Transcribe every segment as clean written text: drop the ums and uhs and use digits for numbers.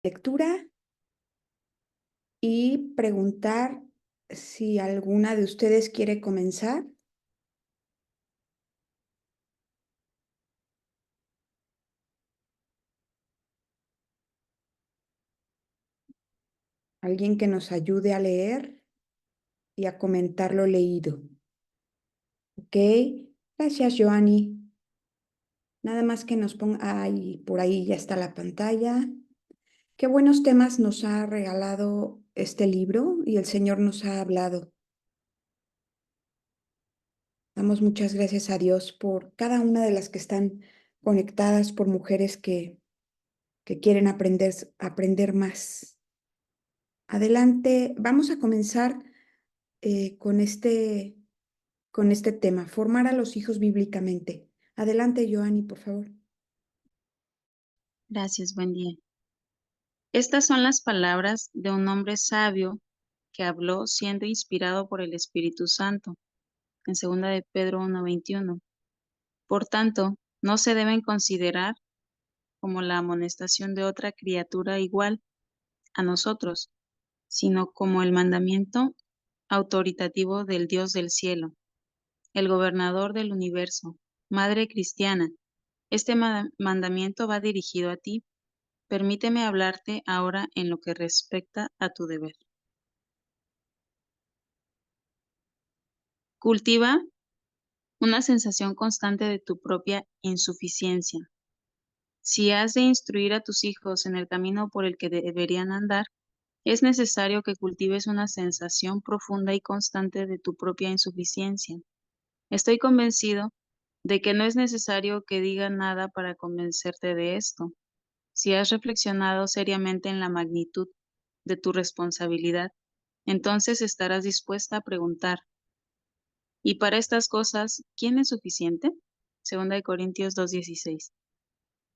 lectura y preguntar si alguna de ustedes quiere comenzar. Alguien que nos ayude a leer y a comentar lo leído. Ok, gracias, Joanny. Nada más que nos ponga, ay, por ahí ya está la pantalla. Qué buenos temas nos ha regalado este libro y el Señor nos ha hablado. Damos muchas gracias a Dios por cada una de las que están conectadas, por mujeres que quieren aprender más. Adelante, vamos a comenzar con este tema, formar a los hijos bíblicamente. Adelante, Joanny, por favor. Gracias, buen día. Estas son las palabras de un hombre sabio que habló siendo inspirado por el Espíritu Santo, en 2 de Pedro 1:21. Por tanto, no se deben considerar como la amonestación de otra criatura igual a nosotros, sino como el mandamiento autoritativo del Dios del cielo, el gobernador del universo. Madre cristiana, este mandamiento va dirigido a ti. Permíteme hablarte ahora en lo que respecta a tu deber. Cultiva una sensación constante de tu propia insuficiencia. Si has de instruir a tus hijos en el camino por el que deberían andar, es necesario que cultives una sensación profunda y constante de tu propia insuficiencia. Estoy convencido de que no es necesario que diga nada para convencerte de esto. Si has reflexionado seriamente en la magnitud de tu responsabilidad, entonces estarás dispuesta a preguntar, ¿y para estas cosas quién es suficiente? 2 de Corintios 2:16.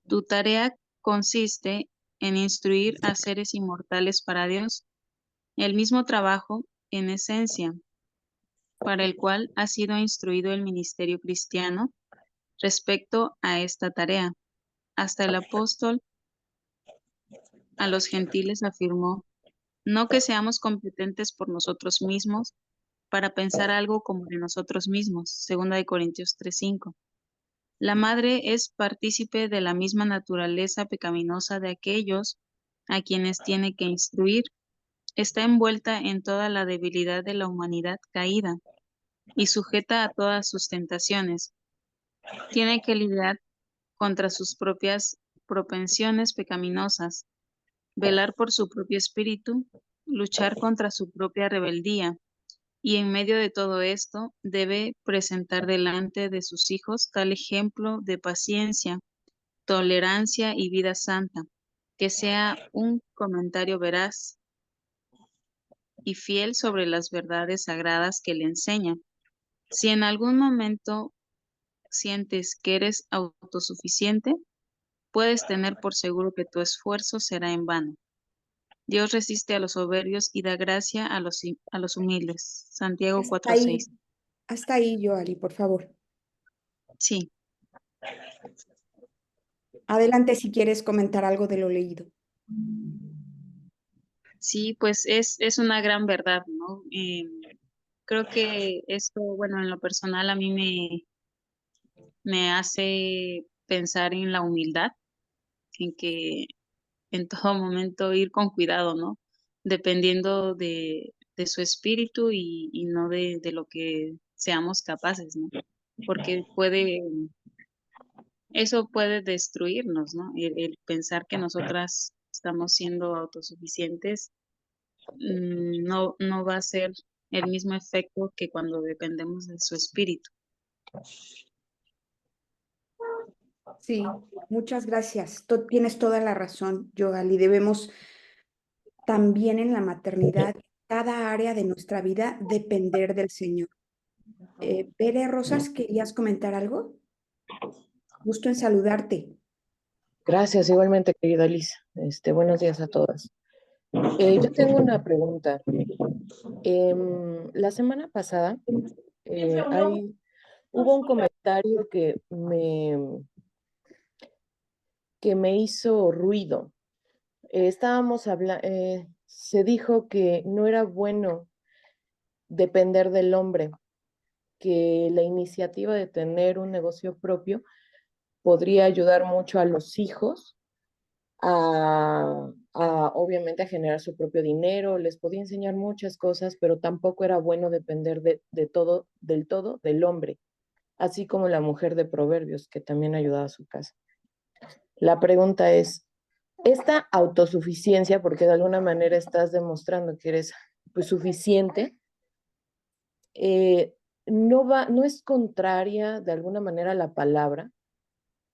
Tu tarea consiste en instruir a seres inmortales para Dios, el mismo trabajo, en esencia, para el cual ha sido instruido el ministerio cristiano. Respecto a esta tarea, hasta el apóstol a los gentiles afirmó, no que seamos competentes por nosotros mismos para pensar algo como de nosotros mismos, 2 de Corintios 3:5. La madre es partícipe de la misma naturaleza pecaminosa de aquellos a quienes tiene que instruir. Está envuelta en toda la debilidad de la humanidad caída y sujeta a todas sus tentaciones. Tiene que lidiar contra sus propias propensiones pecaminosas, velar por su propio espíritu, luchar contra su propia rebeldía, y en medio de todo esto debe presentar delante de sus hijos tal ejemplo de paciencia, tolerancia y vida santa, que sea un comentario veraz y fiel sobre las verdades sagradas que le enseña. Si en algún momento sientes que eres autosuficiente, puedes tener por seguro que tu esfuerzo será en vano. Dios resiste a los soberbios y da gracia a los humildes. Santiago Hasta ahí, 4:6. hasta ahí, Joanny, por favor. Sí, Adelante si quieres comentar algo de lo leído. sí, pues es una gran verdad, ¿no? Creo que esto, bueno, en lo personal a mí me hace pensar en la humildad, en que en todo momento ir con cuidado, ¿no? Dependiendo de su espíritu y no de lo que seamos capaces, ¿no? Porque eso puede destruirnos, ¿no? El pensar que nosotras estamos siendo autosuficientes, no va a ser el mismo efecto que cuando dependemos de su espíritu. Sí, muchas gracias. Tienes toda la razón, Joanny. Debemos también en la maternidad, cada área de nuestra vida, depender del Señor. Pere Rosas, ¿querías comentar algo? Gusto en saludarte. Gracias, igualmente, querida Lisa. Buenos días a todas. Yo tengo una pregunta. La semana pasada hubo un comentario que me hizo ruido. se dijo que no era bueno depender del hombre, que la iniciativa de tener un negocio propio podría ayudar mucho a los hijos obviamente a generar su propio dinero, les podía enseñar muchas cosas, pero tampoco era bueno depender del todo del hombre, así como la mujer de Proverbios, que también ayudaba a su casa. La pregunta es, esta autosuficiencia, porque de alguna manera estás demostrando que eres pues, suficiente, no es contraria de alguna manera a la palabra.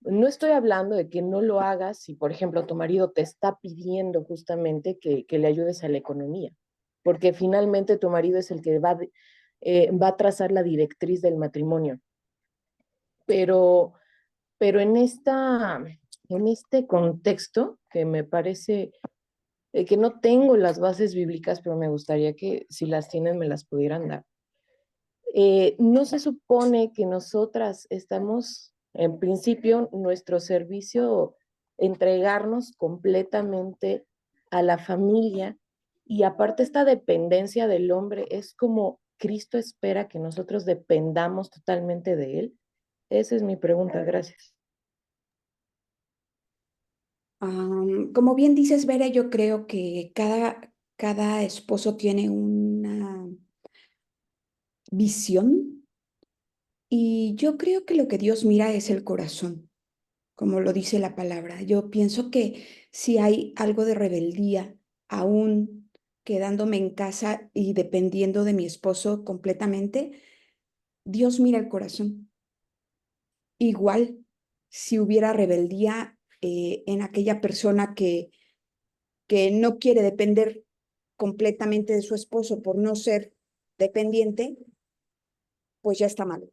No estoy hablando de que no lo hagas si, por ejemplo, tu marido te está pidiendo justamente que le ayudes a la economía, porque finalmente tu marido es el que va a trazar la directriz del matrimonio. Pero en este contexto, que me parece que no tengo las bases bíblicas, pero me gustaría que si las tienen me las pudieran dar. No se supone que nosotras estamos, en principio, nuestro servicio, entregarnos completamente a la familia y aparte esta dependencia del hombre es como Cristo espera que nosotros dependamos totalmente de él. Esa es mi pregunta, gracias. Como bien dices, Vera, yo creo que cada esposo tiene una visión y yo creo que lo que Dios mira es el corazón, como lo dice la palabra. Yo pienso que si hay algo de rebeldía, aún quedándome en casa y dependiendo de mi esposo completamente, Dios mira el corazón. Igual, si hubiera rebeldía en aquella persona que no quiere depender completamente de su esposo por no ser dependiente, pues ya está mal.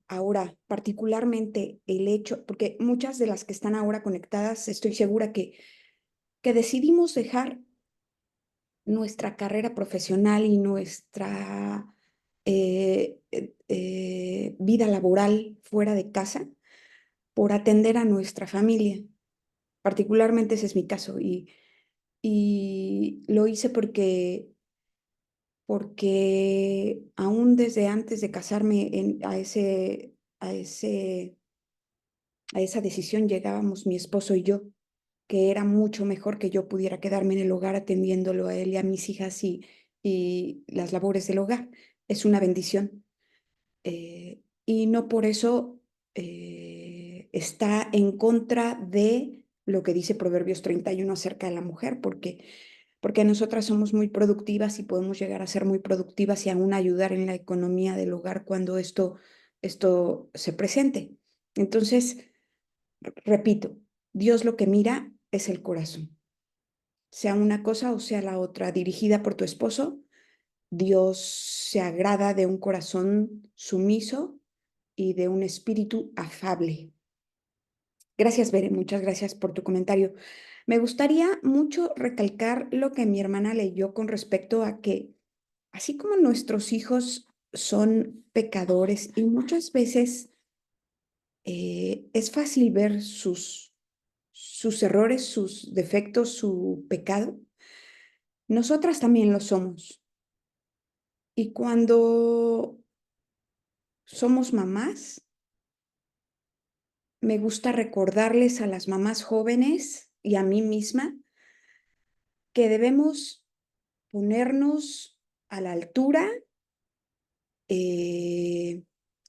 Ahora, particularmente el hecho, porque muchas de las que están ahora conectadas, estoy segura que decidimos dejar nuestra carrera profesional y nuestra vida laboral fuera de casa por atender a nuestra familia. Particularmente ese es mi caso y lo hice porque aún desde antes de casarme a esa decisión llegábamos mi esposo y yo, que era mucho mejor que yo pudiera quedarme en el hogar atendiéndolo a él y a mis hijas y las labores del hogar. Es una bendición. Y no por eso está en contra de lo que dice Proverbios 31 acerca de la mujer, porque nosotras somos muy productivas y podemos llegar a ser muy productivas y aún ayudar en la economía del hogar cuando esto se presente. Entonces, repito, Dios lo que mira es el corazón, sea una cosa o sea la otra, dirigida por tu esposo. Dios se agrada de un corazón sumiso y de un espíritu afable. Gracias, Bere, muchas gracias por tu comentario. Me gustaría mucho recalcar lo que mi hermana leyó con respecto a que, así como nuestros hijos son pecadores y muchas veces es fácil ver sus errores, sus defectos, su pecado, nosotras también lo somos. Y cuando somos mamás, me gusta recordarles a las mamás jóvenes y a mí misma que debemos ponernos a la altura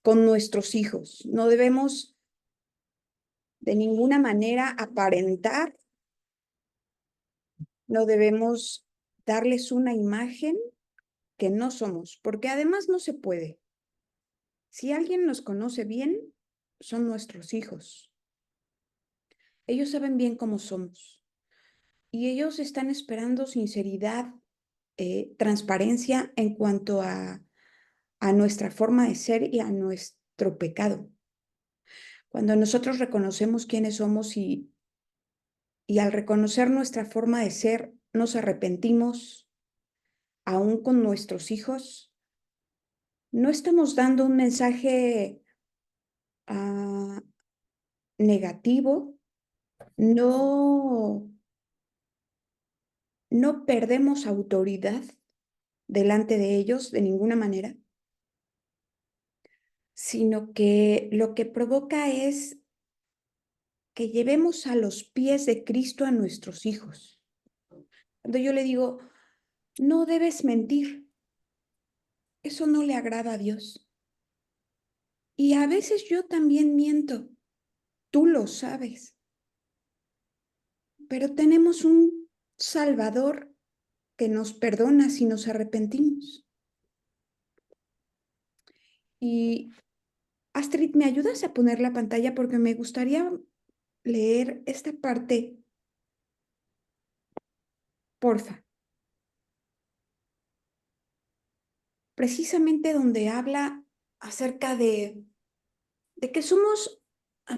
con nuestros hijos. No debemos de ninguna manera aparentar, no debemos darles una imagen que no somos, porque además no se puede. Si alguien nos conoce bien, son nuestros hijos. Ellos saben bien cómo somos y ellos están esperando sinceridad, transparencia en cuanto a nuestra forma de ser y a nuestro pecado. Cuando nosotros reconocemos quiénes somos y al reconocer nuestra forma de ser, nos arrepentimos, aún con nuestros hijos, no estamos dando un mensaje negativo, no, no perdemos autoridad delante de ellos de ninguna manera, sino que lo que provoca es que llevemos a los pies de Cristo a nuestros hijos. Cuando yo le digo, no debes mentir, eso no le agrada a Dios. Y a veces yo también miento, tú lo sabes, pero tenemos un Salvador que nos perdona si nos arrepentimos. Y Astrid, ¿me ayudas a poner la pantalla? Porque me gustaría leer esta parte, porfa. Precisamente donde habla acerca de que somos,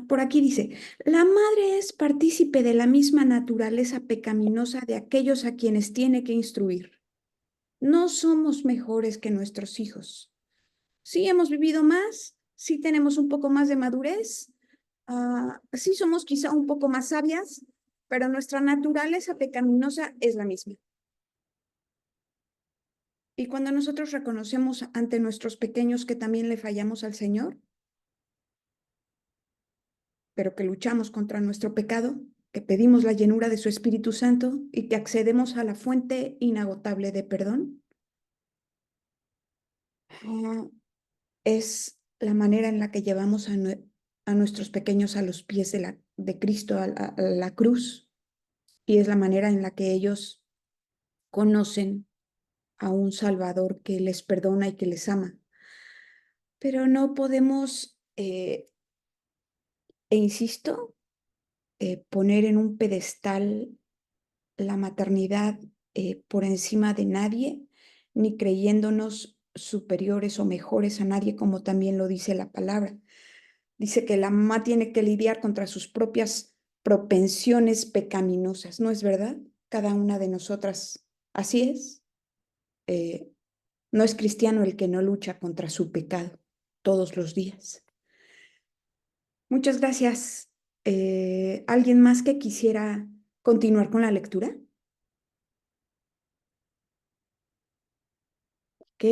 por aquí dice, la madre es partícipe de la misma naturaleza pecaminosa de aquellos a quienes tiene que instruir. No somos mejores que nuestros hijos. Sí hemos vivido más, sí tenemos un poco más de madurez, sí somos quizá un poco más sabias, pero nuestra naturaleza pecaminosa es la misma. Y cuando nosotros reconocemos ante nuestros pequeños que también le fallamos al Señor, pero que luchamos contra nuestro pecado, que pedimos la llenura de su Espíritu Santo y que accedemos a la fuente inagotable de perdón, es la manera en la que llevamos a nuestros pequeños a los pies de Cristo, a la cruz, y es la manera en la que ellos conocen a un Salvador que les perdona y que les ama. Pero no podemos, insisto, poner en un pedestal la maternidad por encima de nadie, ni creyéndonos superiores o mejores a nadie, como también lo dice la palabra. Dice que la mamá tiene que lidiar contra sus propias propensiones pecaminosas, ¿no es verdad? Cada una de nosotras, así es. No es cristiano el que no lucha contra su pecado todos los días. Muchas gracias. ¿Alguien más que quisiera continuar con la lectura? Ok.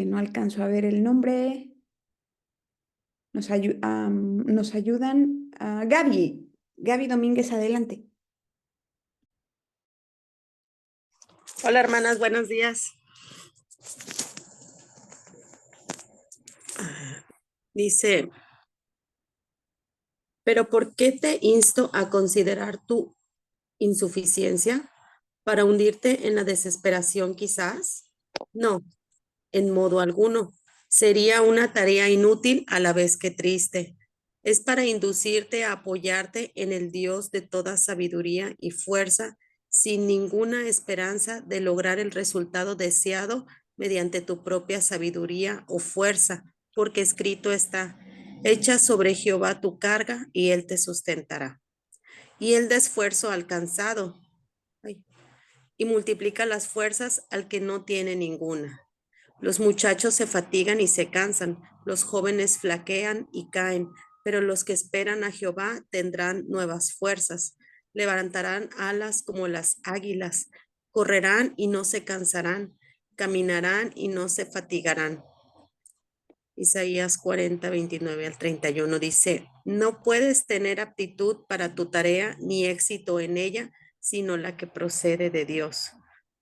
No alcanzo a ver el nombre. Nos ayudan a Gaby. Gaby Domínguez, adelante. Hola hermanas, buenos días. Dice, pero ¿por qué te insto a considerar tu insuficiencia para hundirte en la desesperación quizás? No, en modo alguno. Sería una tarea inútil a la vez que triste. Es para inducirte a apoyarte en el Dios de toda sabiduría y fuerza, sin ninguna esperanza de lograr el resultado deseado mediante tu propia sabiduría o fuerza, porque escrito está, echa sobre Jehová tu carga y él te sustentará. Y él da esfuerzo alcanzado y multiplica las fuerzas al que no tiene ninguna. Los muchachos se fatigan y se cansan, los jóvenes flaquean y caen, pero los que esperan a Jehová tendrán nuevas fuerzas, levantarán alas como las águilas, correrán y no se cansarán, caminarán y no se fatigarán. Isaías 40, 29 al 31 dice, no puedes tener aptitud para tu tarea ni éxito en ella, sino la que procede de Dios.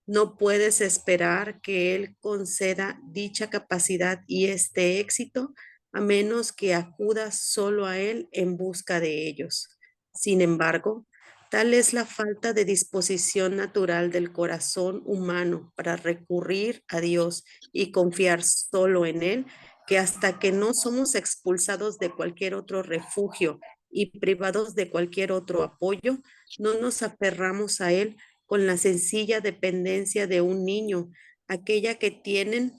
No puedes esperar que Él conceda dicha capacidad y este éxito a menos que acudas solo a Él en busca de ellos. Sin embargo, tal es la falta de disposición natural del corazón humano para recurrir a Dios y confiar solo en Él, que hasta que no somos expulsados de cualquier otro refugio y privados de cualquier otro apoyo, no nos aferramos a Él con la sencilla dependencia de un niño, aquella que tienen,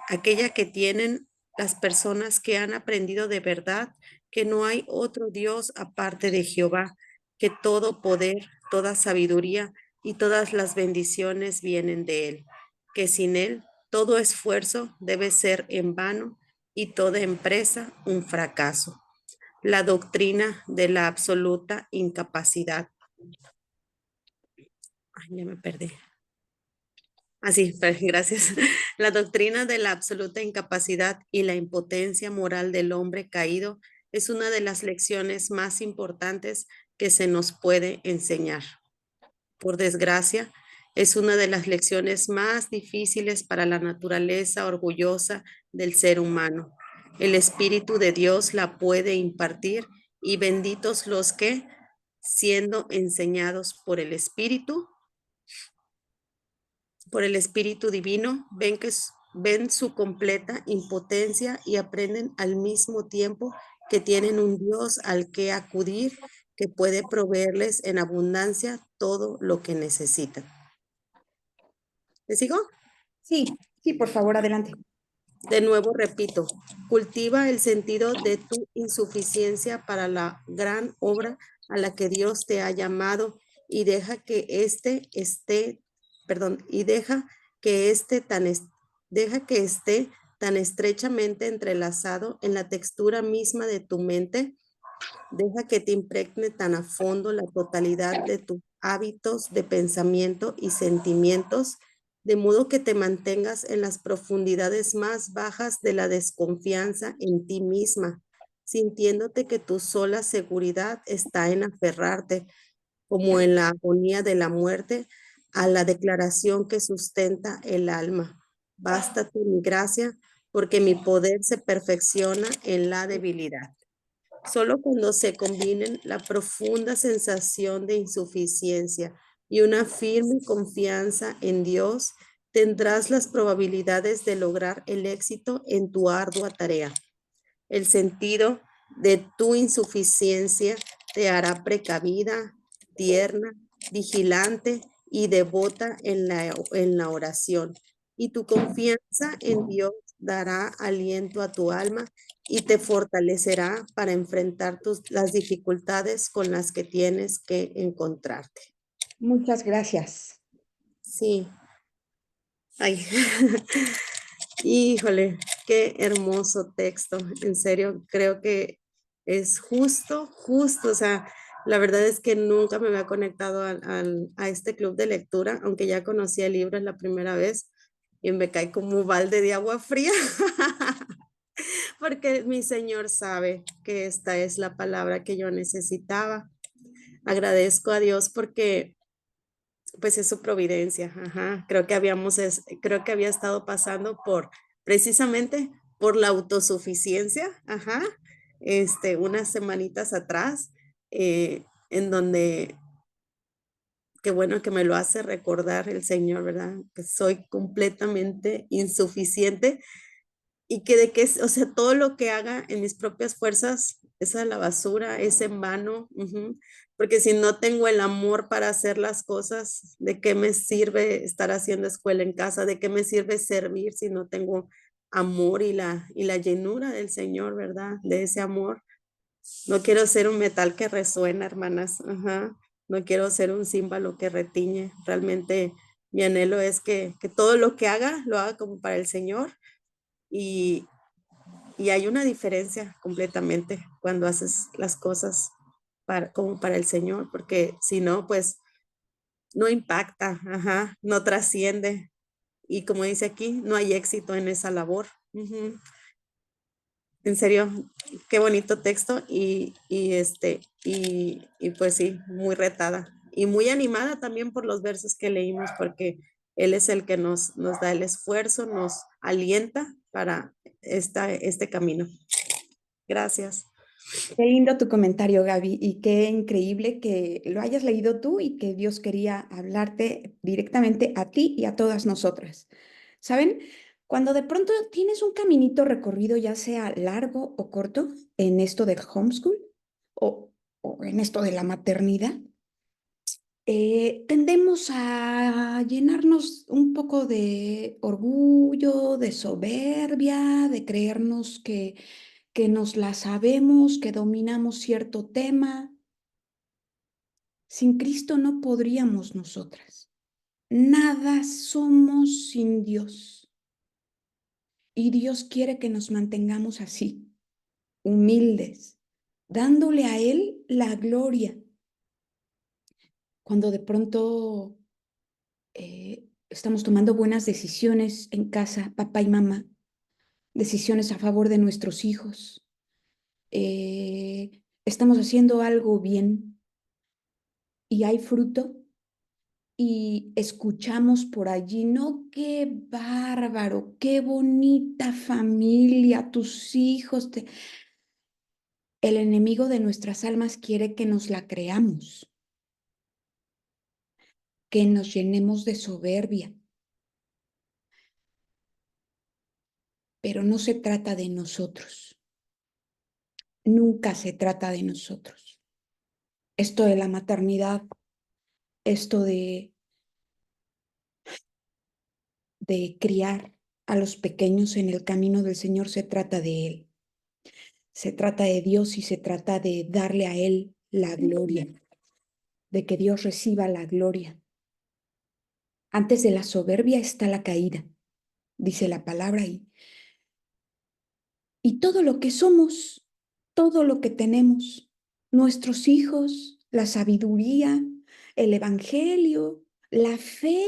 aquella que tienen las personas que han aprendido de verdad que no hay otro Dios aparte de Jehová, que todo poder, toda sabiduría y todas las bendiciones vienen de Él, que sin Él todo esfuerzo debe ser en vano y toda empresa un fracaso. la doctrina de la absoluta incapacidad. Ay, ya me perdí. Así, gracias. La doctrina de la absoluta incapacidad y la impotencia moral del hombre caído es una de las lecciones más importantes que se nos puede enseñar. Por desgracia, es una de las lecciones más difíciles para la naturaleza orgullosa del ser humano. El Espíritu de Dios la puede impartir y benditos los que, siendo enseñados por el Espíritu divino, ven su completa impotencia y aprenden al mismo tiempo que tienen un Dios al que acudir, que puede proveerles en abundancia todo lo que necesitan. ¿Le sigo? Sí, sí, por favor, adelante. De nuevo repito, cultiva el sentido de tu insuficiencia para la gran obra a la que Dios te ha llamado y deja que esté tan estrechamente entrelazado en la textura misma de tu mente. Deja que te impregne tan a fondo la totalidad de tus hábitos de pensamiento y sentimientos, de modo que te mantengas en las profundidades más bajas de la desconfianza en ti misma, sintiéndote que tu sola seguridad está en aferrarte, como en la agonía de la muerte, a la declaración que sustenta el alma. Bástate mi gracia, porque mi poder se perfecciona en la debilidad. Solo cuando se combinen la profunda sensación de insuficiencia y una firme confianza en Dios, tendrás las probabilidades de lograr el éxito en tu ardua tarea. El sentido de tu insuficiencia te hará precavida, tierna, vigilante y devota en la oración. Y tu confianza en Dios dará aliento a tu alma y te fortalecerá para enfrentar las dificultades con las que tienes que encontrarte. Muchas gracias. Sí. Ay. Híjole, qué hermoso texto. En serio, creo que es justo, o sea, la verdad es que nunca me había conectado a este club de lectura, aunque ya conocía el libro, es la primera vez y me cae como un balde de agua fría, porque mi Señor sabe que esta es la palabra que yo necesitaba. Agradezco a Dios porque pues es su providencia, ajá. Creo que había estado pasando precisamente por la autosuficiencia, ajá, unas semanitas atrás, en donde, qué bueno que me lo hace recordar el Señor, ¿verdad? Que soy completamente insuficiente y que o sea, todo lo que haga en mis propias fuerzas es a la basura, es en vano, porque si no tengo el amor para hacer las cosas, ¿de qué me sirve estar haciendo escuela en casa? ¿De qué me sirve servir si no tengo amor y la llenura del Señor, ¿verdad? De ese amor. No quiero ser un metal que resuena, hermanas, no quiero ser un címbalo que retiñe. Realmente mi anhelo es que todo lo que haga, lo haga como para el Señor. Y hay una diferencia completamente cuando haces las cosas como para el Señor, porque si no, pues no impacta, no trasciende. Y como dice aquí, no hay éxito en esa labor. En serio, qué bonito texto y pues sí, muy retada y muy animada también por los versos que leímos, porque Él es el que nos da el esfuerzo, nos alienta para este camino. Gracias. Qué lindo tu comentario, Gaby, y qué increíble que lo hayas leído tú y que Dios quería hablarte directamente a ti y a todas nosotras. ¿Saben? Cuando de pronto tienes un caminito recorrido, ya sea largo o corto, en esto del homeschool o en esto de la maternidad, tendemos a llenarnos un poco de orgullo, de soberbia, de creernos que nos la sabemos, que dominamos cierto tema. Sin Cristo no podríamos nosotras. Nada somos sin Dios. Y Dios quiere que nos mantengamos así, humildes, dándole a Él la gloria. Cuando de pronto estamos tomando buenas decisiones en casa, papá y mamá, decisiones a favor de nuestros hijos, estamos haciendo algo bien y hay fruto y escuchamos por allí, no, qué bárbaro, qué bonita familia, tus hijos. El enemigo de nuestras almas quiere que nos la creamos, que nos llenemos de soberbia, pero no se trata de nosotros, nunca se trata de nosotros. Esto de la maternidad, esto de criar a los pequeños en el camino del Señor, se trata de Él, se trata de Dios y se trata de darle a Él la gloria, de que Dios reciba la gloria. Antes de la soberbia está la caída, dice la palabra, y todo lo que somos, todo lo que tenemos, nuestros hijos, la sabiduría, el evangelio, la fe.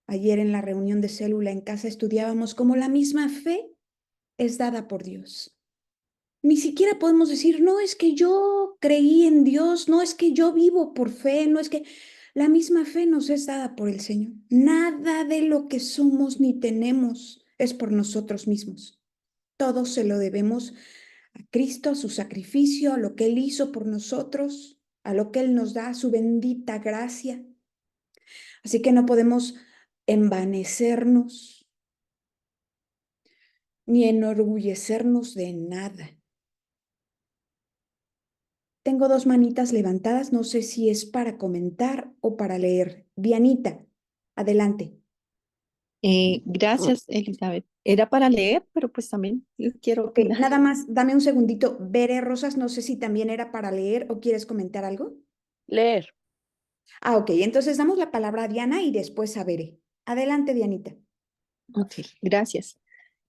Ayer en la reunión de célula en casa estudiábamos cómo la misma fe es dada por Dios. Ni siquiera podemos decir, no es que yo creí en Dios, no es que yo vivo por fe, no es que la misma fe nos es dada por el Señor. Nada de lo que somos ni tenemos es por nosotros mismos. Todo se lo debemos a Cristo, a su sacrificio, a lo que Él hizo por nosotros, a lo que Él nos da, a su bendita gracia. Así que no podemos envanecernos ni enorgullecernos de nada. Tengo dos manitas levantadas, no sé si es para comentar o para leer. Dianita, adelante. Gracias, Elizabeth. Era para leer, pero pues también quiero Ok, opinar. nada más, dame un segundito. Veré, Rosas, no sé si también era para leer o quieres comentar algo. Leer. Ah, ok, entonces damos la palabra a Diana y después a Veré. Adelante, Dianita. Ok, gracias.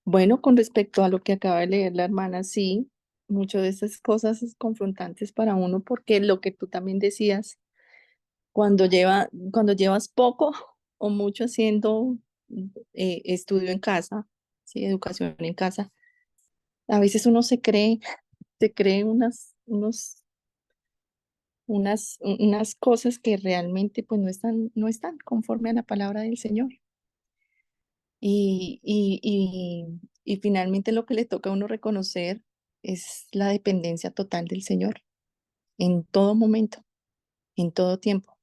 Bueno, con respecto a lo que acaba de leer la hermana, sí, muchas de esas cosas es confrontantes para uno porque lo que tú también decías, cuando llevas poco o mucho haciendo estudio en casa, sí, educación en casa, a veces uno se cree unas cosas que realmente pues no están conforme a la palabra del Señor. Y finalmente lo que le toca a uno reconocer es la dependencia total del Señor en todo momento, en todo tiempo.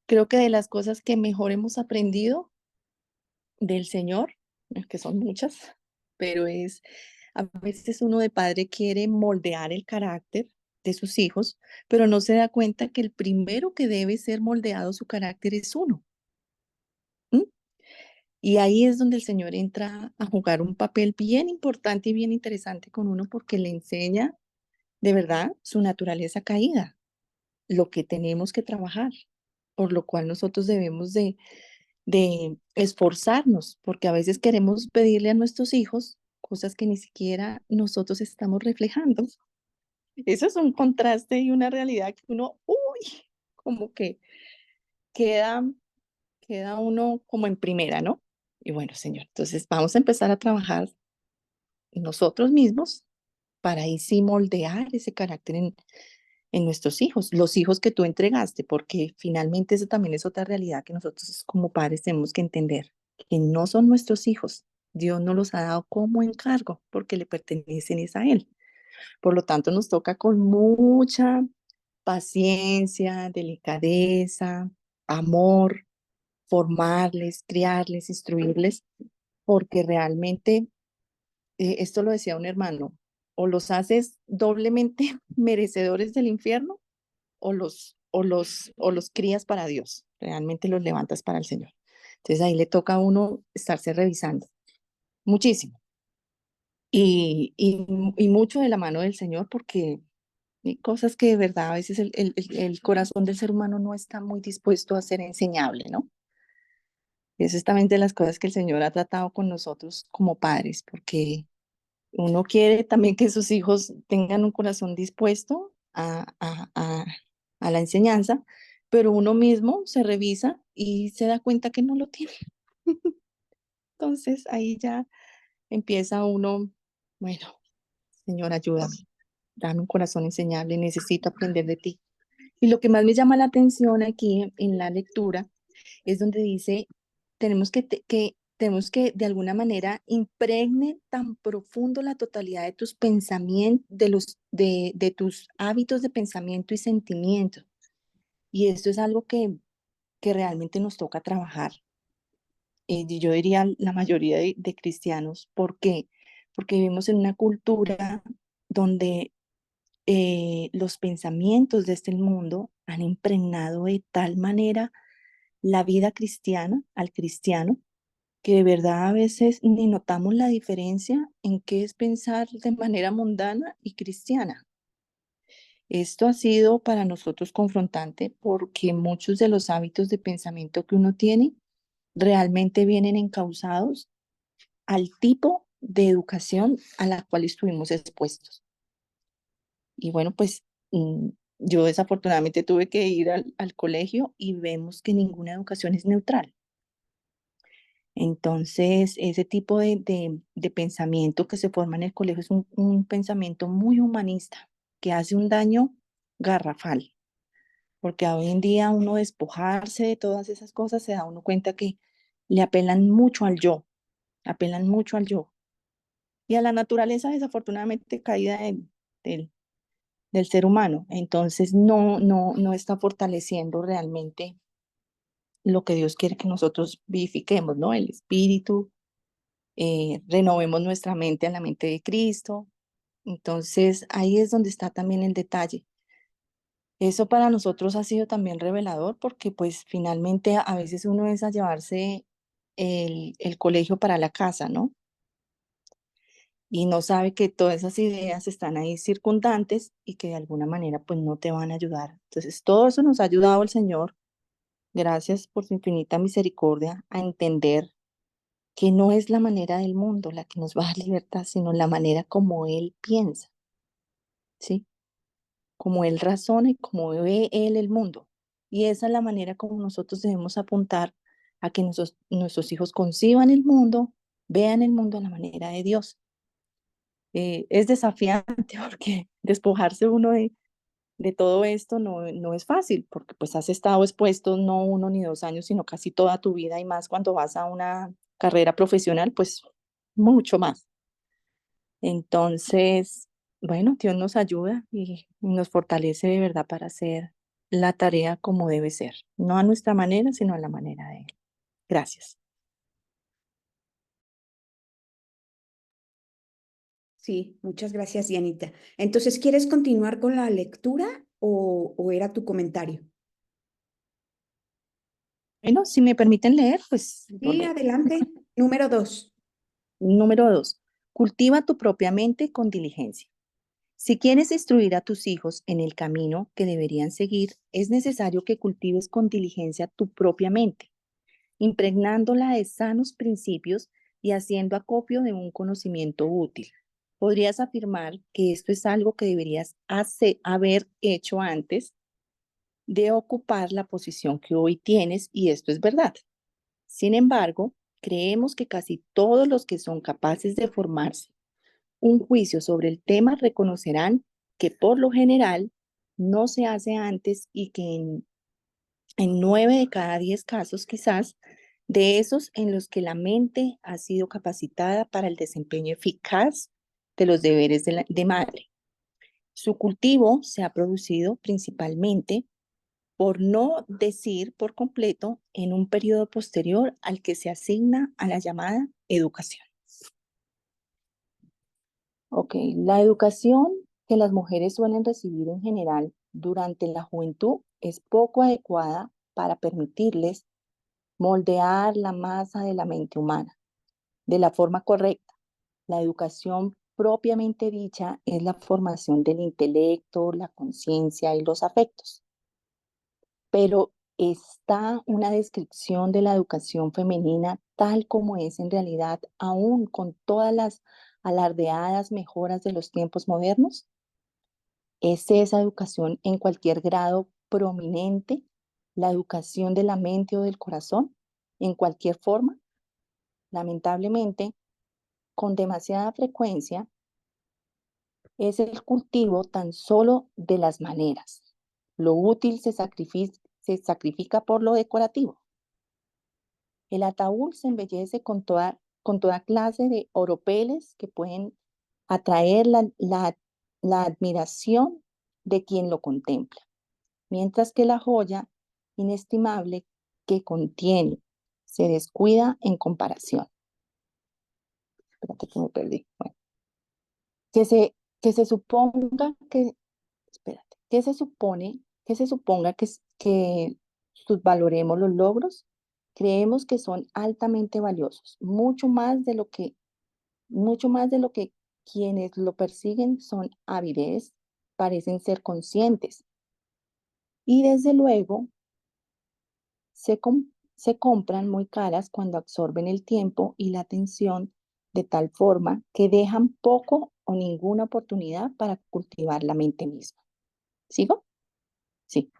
Creo que de las cosas que mejor hemos aprendido del Señor, que son muchas, pero a veces uno de padre quiere moldear el carácter de sus hijos, pero no se da cuenta que el primero que debe ser moldeado su carácter es uno. ¿M? Y ahí es donde el Señor entra a jugar un papel bien importante y bien interesante con uno porque le enseña de verdad su naturaleza caída, lo que tenemos que trabajar, por lo cual nosotros debemos de esforzarnos, porque a veces queremos pedirle a nuestros hijos cosas que ni siquiera nosotros estamos reflejando. Eso es un contraste y una realidad que uno, uy, como que queda, queda uno como en primera, ¿no? Y bueno, Señor, entonces vamos a empezar a trabajar nosotros mismos para ahí sí moldear ese carácter en nuestros hijos, los hijos que tú entregaste, porque finalmente eso también es otra realidad que nosotros como padres tenemos que entender, que no son nuestros hijos. Dios nos los ha dado como encargo porque le pertenecen es a Él. Por lo tanto, nos toca con mucha paciencia, delicadeza, amor, formarles, criarles, instruirles, porque realmente, esto lo decía un hermano, o los haces doblemente merecedores del infierno o los crías para Dios, realmente los levantas para el Señor. Entonces ahí le toca a uno estarse revisando muchísimo y mucho de la mano del Señor porque hay cosas que de verdad a veces el corazón del ser humano no está muy dispuesto a ser enseñable, ¿no? Y eso es también de las cosas que el Señor ha tratado con nosotros como padres, porque Uno quiere también que sus hijos tengan un corazón dispuesto a la enseñanza, pero uno mismo se revisa y se da cuenta que no lo tiene. Entonces ahí ya empieza uno, bueno, Señor, ayúdame, dame un corazón enseñable, necesito aprender de ti. Y lo que más me llama la atención aquí en la lectura es donde dice, tenemos que de alguna manera impregne tan profundo la totalidad de tus pensamientos, de tus hábitos de pensamiento y sentimiento. Y esto es algo que realmente nos toca trabajar. Y yo diría la mayoría de cristianos. ¿Por qué? Porque vivimos en una cultura donde los pensamientos de este mundo han impregnado de tal manera la vida cristiana, al cristiano, que de verdad a veces ni notamos la diferencia en qué es pensar de manera mundana y cristiana. Esto ha sido para nosotros confrontante porque muchos de los hábitos de pensamiento que uno tiene realmente vienen encausados al tipo de educación a la cual estuvimos expuestos. Y bueno, pues yo desafortunadamente tuve que ir al colegio y vemos que ninguna educación es neutral. Entonces, ese tipo de pensamiento que se forma en el colegio es un pensamiento muy humanista que hace un daño garrafal, porque hoy en día uno despojarse de todas esas cosas se da uno cuenta que le apelan mucho al yo, apelan mucho al yo y a la naturaleza desafortunadamente caída del, del ser humano. Entonces, no está fortaleciendo realmente lo que Dios quiere que nosotros vivifiquemos, ¿no? El espíritu, renovemos nuestra mente a la mente de Cristo. Entonces, ahí es donde está también el detalle. Eso para nosotros ha sido también revelador porque pues finalmente a veces uno es a llevarse el colegio para la casa, ¿no? Y no sabe que todas esas ideas están ahí circundantes y que de alguna manera pues no te van a ayudar. Entonces, todo eso nos ha ayudado el Señor, gracias por su infinita misericordia, a entender que no es la manera del mundo la que nos va a dar libertad, sino la manera como Él piensa, ¿sí? Como Él razona y como ve Él el mundo. Y esa es la manera como nosotros debemos apuntar a que nuestros hijos conciban el mundo, vean el mundo a la manera de Dios. Es desafiante porque despojarse uno de todo esto no es fácil, porque pues has estado expuesto no 1 ni 2 años, sino casi toda tu vida y más cuando vas a una carrera profesional, pues mucho más. Entonces, bueno, Dios nos ayuda y nos fortalece de verdad para hacer la tarea como debe ser, no a nuestra manera, sino a la manera de Él. Gracias. Sí, muchas gracias, Dianita. Entonces, ¿quieres continuar con la lectura o era tu comentario? Bueno, si me permiten leer, pues lo Sí, leo. adelante. Número 2. Número 2. Cultiva tu propia mente con diligencia. Si quieres instruir a tus hijos en el camino que deberían seguir, es necesario que cultives con diligencia tu propia mente, impregnándola de sanos principios y haciendo acopio de un conocimiento útil. Podrías afirmar que esto es algo que deberías haber hecho antes de ocupar la posición que hoy tienes, y esto es verdad. Sin embargo, creemos que casi todos los que son capaces de formarse un juicio sobre el tema reconocerán que por lo general no se hace antes y que en 9 de cada 10 casos quizás, de esos en los que la mente ha sido capacitada para el desempeño eficaz de los deberes de madre. Su cultivo se ha producido principalmente, por no decir por completo, en un periodo posterior al que se asigna a la llamada educación. Ok, la educación que las mujeres suelen recibir en general durante la juventud es poco adecuada para permitirles moldear la masa de la mente humana de la forma correcta. La educación propiamente dicha es la formación del intelecto, la conciencia y los afectos. Pero está una descripción de la educación femenina tal como es en realidad, aún con todas las alardeadas mejoras de los tiempos modernos? ¿Es esa educación en cualquier grado prominente la educación de la mente o del corazón? ¿En cualquier forma? Lamentablemente, con demasiada frecuencia, es el cultivo tan solo de las maneras. Lo útil se sacrifica por lo decorativo. El ataúd se embellece con toda clase de oropeles que pueden atraer la admiración de quien lo contempla, mientras que la joya inestimable que contiene se descuida en comparación. Espérate que me perdí. Bueno, que se suponga que, espérate, que se suponga que subvaloremos los logros, creemos que son altamente valiosos, mucho más de lo que quienes lo persiguen son ávides, parecen ser conscientes. Y desde luego, se compran muy caras cuando absorben el tiempo y la atención de tal forma que dejan poco o ninguna oportunidad para cultivar la mente misma. ¿Sigo? Sí.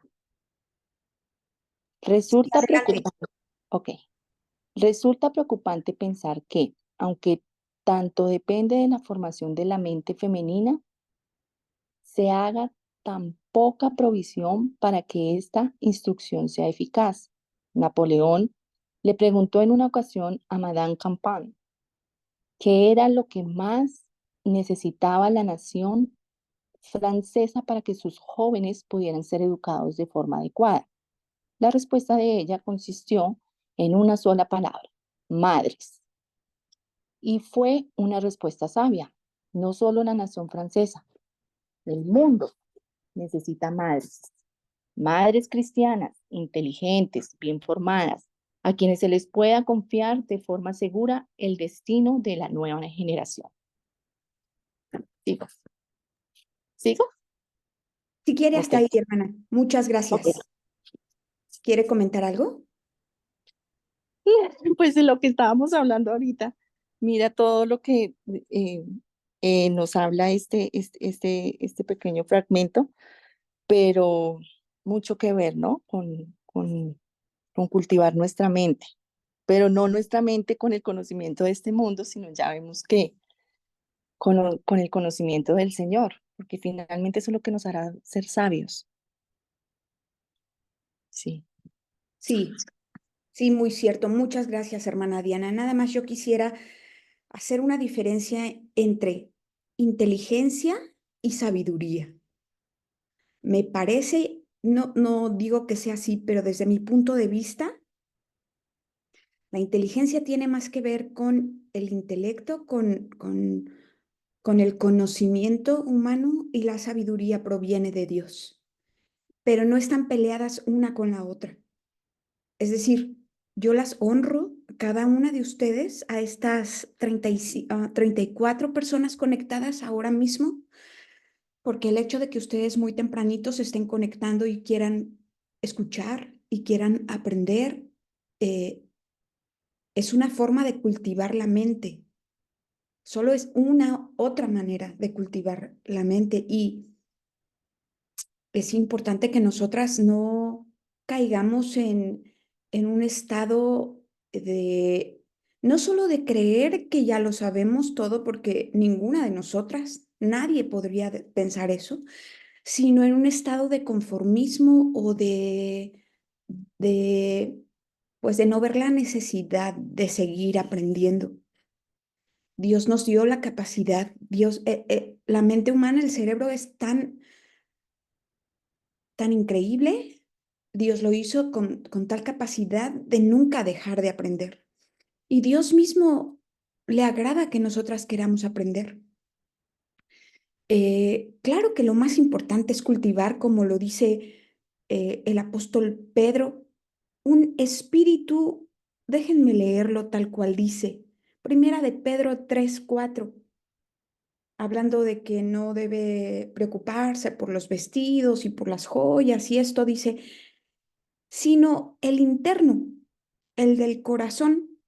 Resulta Adelante. preocupante, ok. Resulta preocupante pensar que, aunque tanto depende de la formación de la mente femenina, se haga tan poca provisión para que esta instrucción sea eficaz. Napoleón le preguntó en una ocasión a Madame Campan qué era lo que más necesitaba la nación francesa para que sus jóvenes pudieran ser educados de forma adecuada. La respuesta de ella consistió en una sola palabra: madres. Y fue una respuesta sabia. No solo la nación francesa, el mundo necesita madres. Madres cristianas, inteligentes, bien formadas, a quienes se les pueda confiar de forma segura el destino de la nueva generación. ¿Sigo? ¿Sigo? Si quiere, Ok. hasta ahí, hermana. Muchas Ok. gracias. ¿Quiere comentar algo? Pues de lo que estábamos hablando ahorita, mira todo lo que nos habla este pequeño fragmento, pero mucho que ver, ¿no? Con cultivar nuestra mente, pero no nuestra mente con el conocimiento de este mundo, sino ya vemos que con el conocimiento del Señor, porque finalmente eso es lo que nos hará ser sabios. Sí. Sí, sí, muy cierto. Muchas gracias, hermana Diana. Nada más yo quisiera hacer una diferencia entre inteligencia y sabiduría. Me parece, no digo que sea así, pero desde mi punto de vista, la inteligencia tiene más que ver con el intelecto, con el conocimiento humano, y la sabiduría proviene de Dios, pero no están peleadas una con la otra. Es decir, yo las honro, cada una de ustedes, a estas 34 personas conectadas ahora mismo, porque el hecho de que ustedes muy tempranitos se estén conectando y quieran escuchar y quieran aprender, eh, es una forma de cultivar la mente. Solo es una otra manera de cultivar la mente, y es importante que nosotras no caigamos en un estado de, no solo de creer que ya lo sabemos todo, porque ninguna de nosotras, nadie podría pensar eso, sino en un estado de conformismo o de, pues de no ver la necesidad de seguir aprendiendo. Dios nos dio la capacidad, la mente humana, el cerebro es tan increíble. Dios lo hizo con tal capacidad de nunca dejar de aprender. Y Dios mismo le agrada que nosotras queramos aprender. Claro que lo más importante es cultivar, como lo dice el apóstol Pedro, un espíritu. Déjenme leerlo tal cual dice. Primera de Pedro 3:4, hablando de que no debe preocuparse por los vestidos y por las joyas, y esto dice, sino el interno, el del corazón,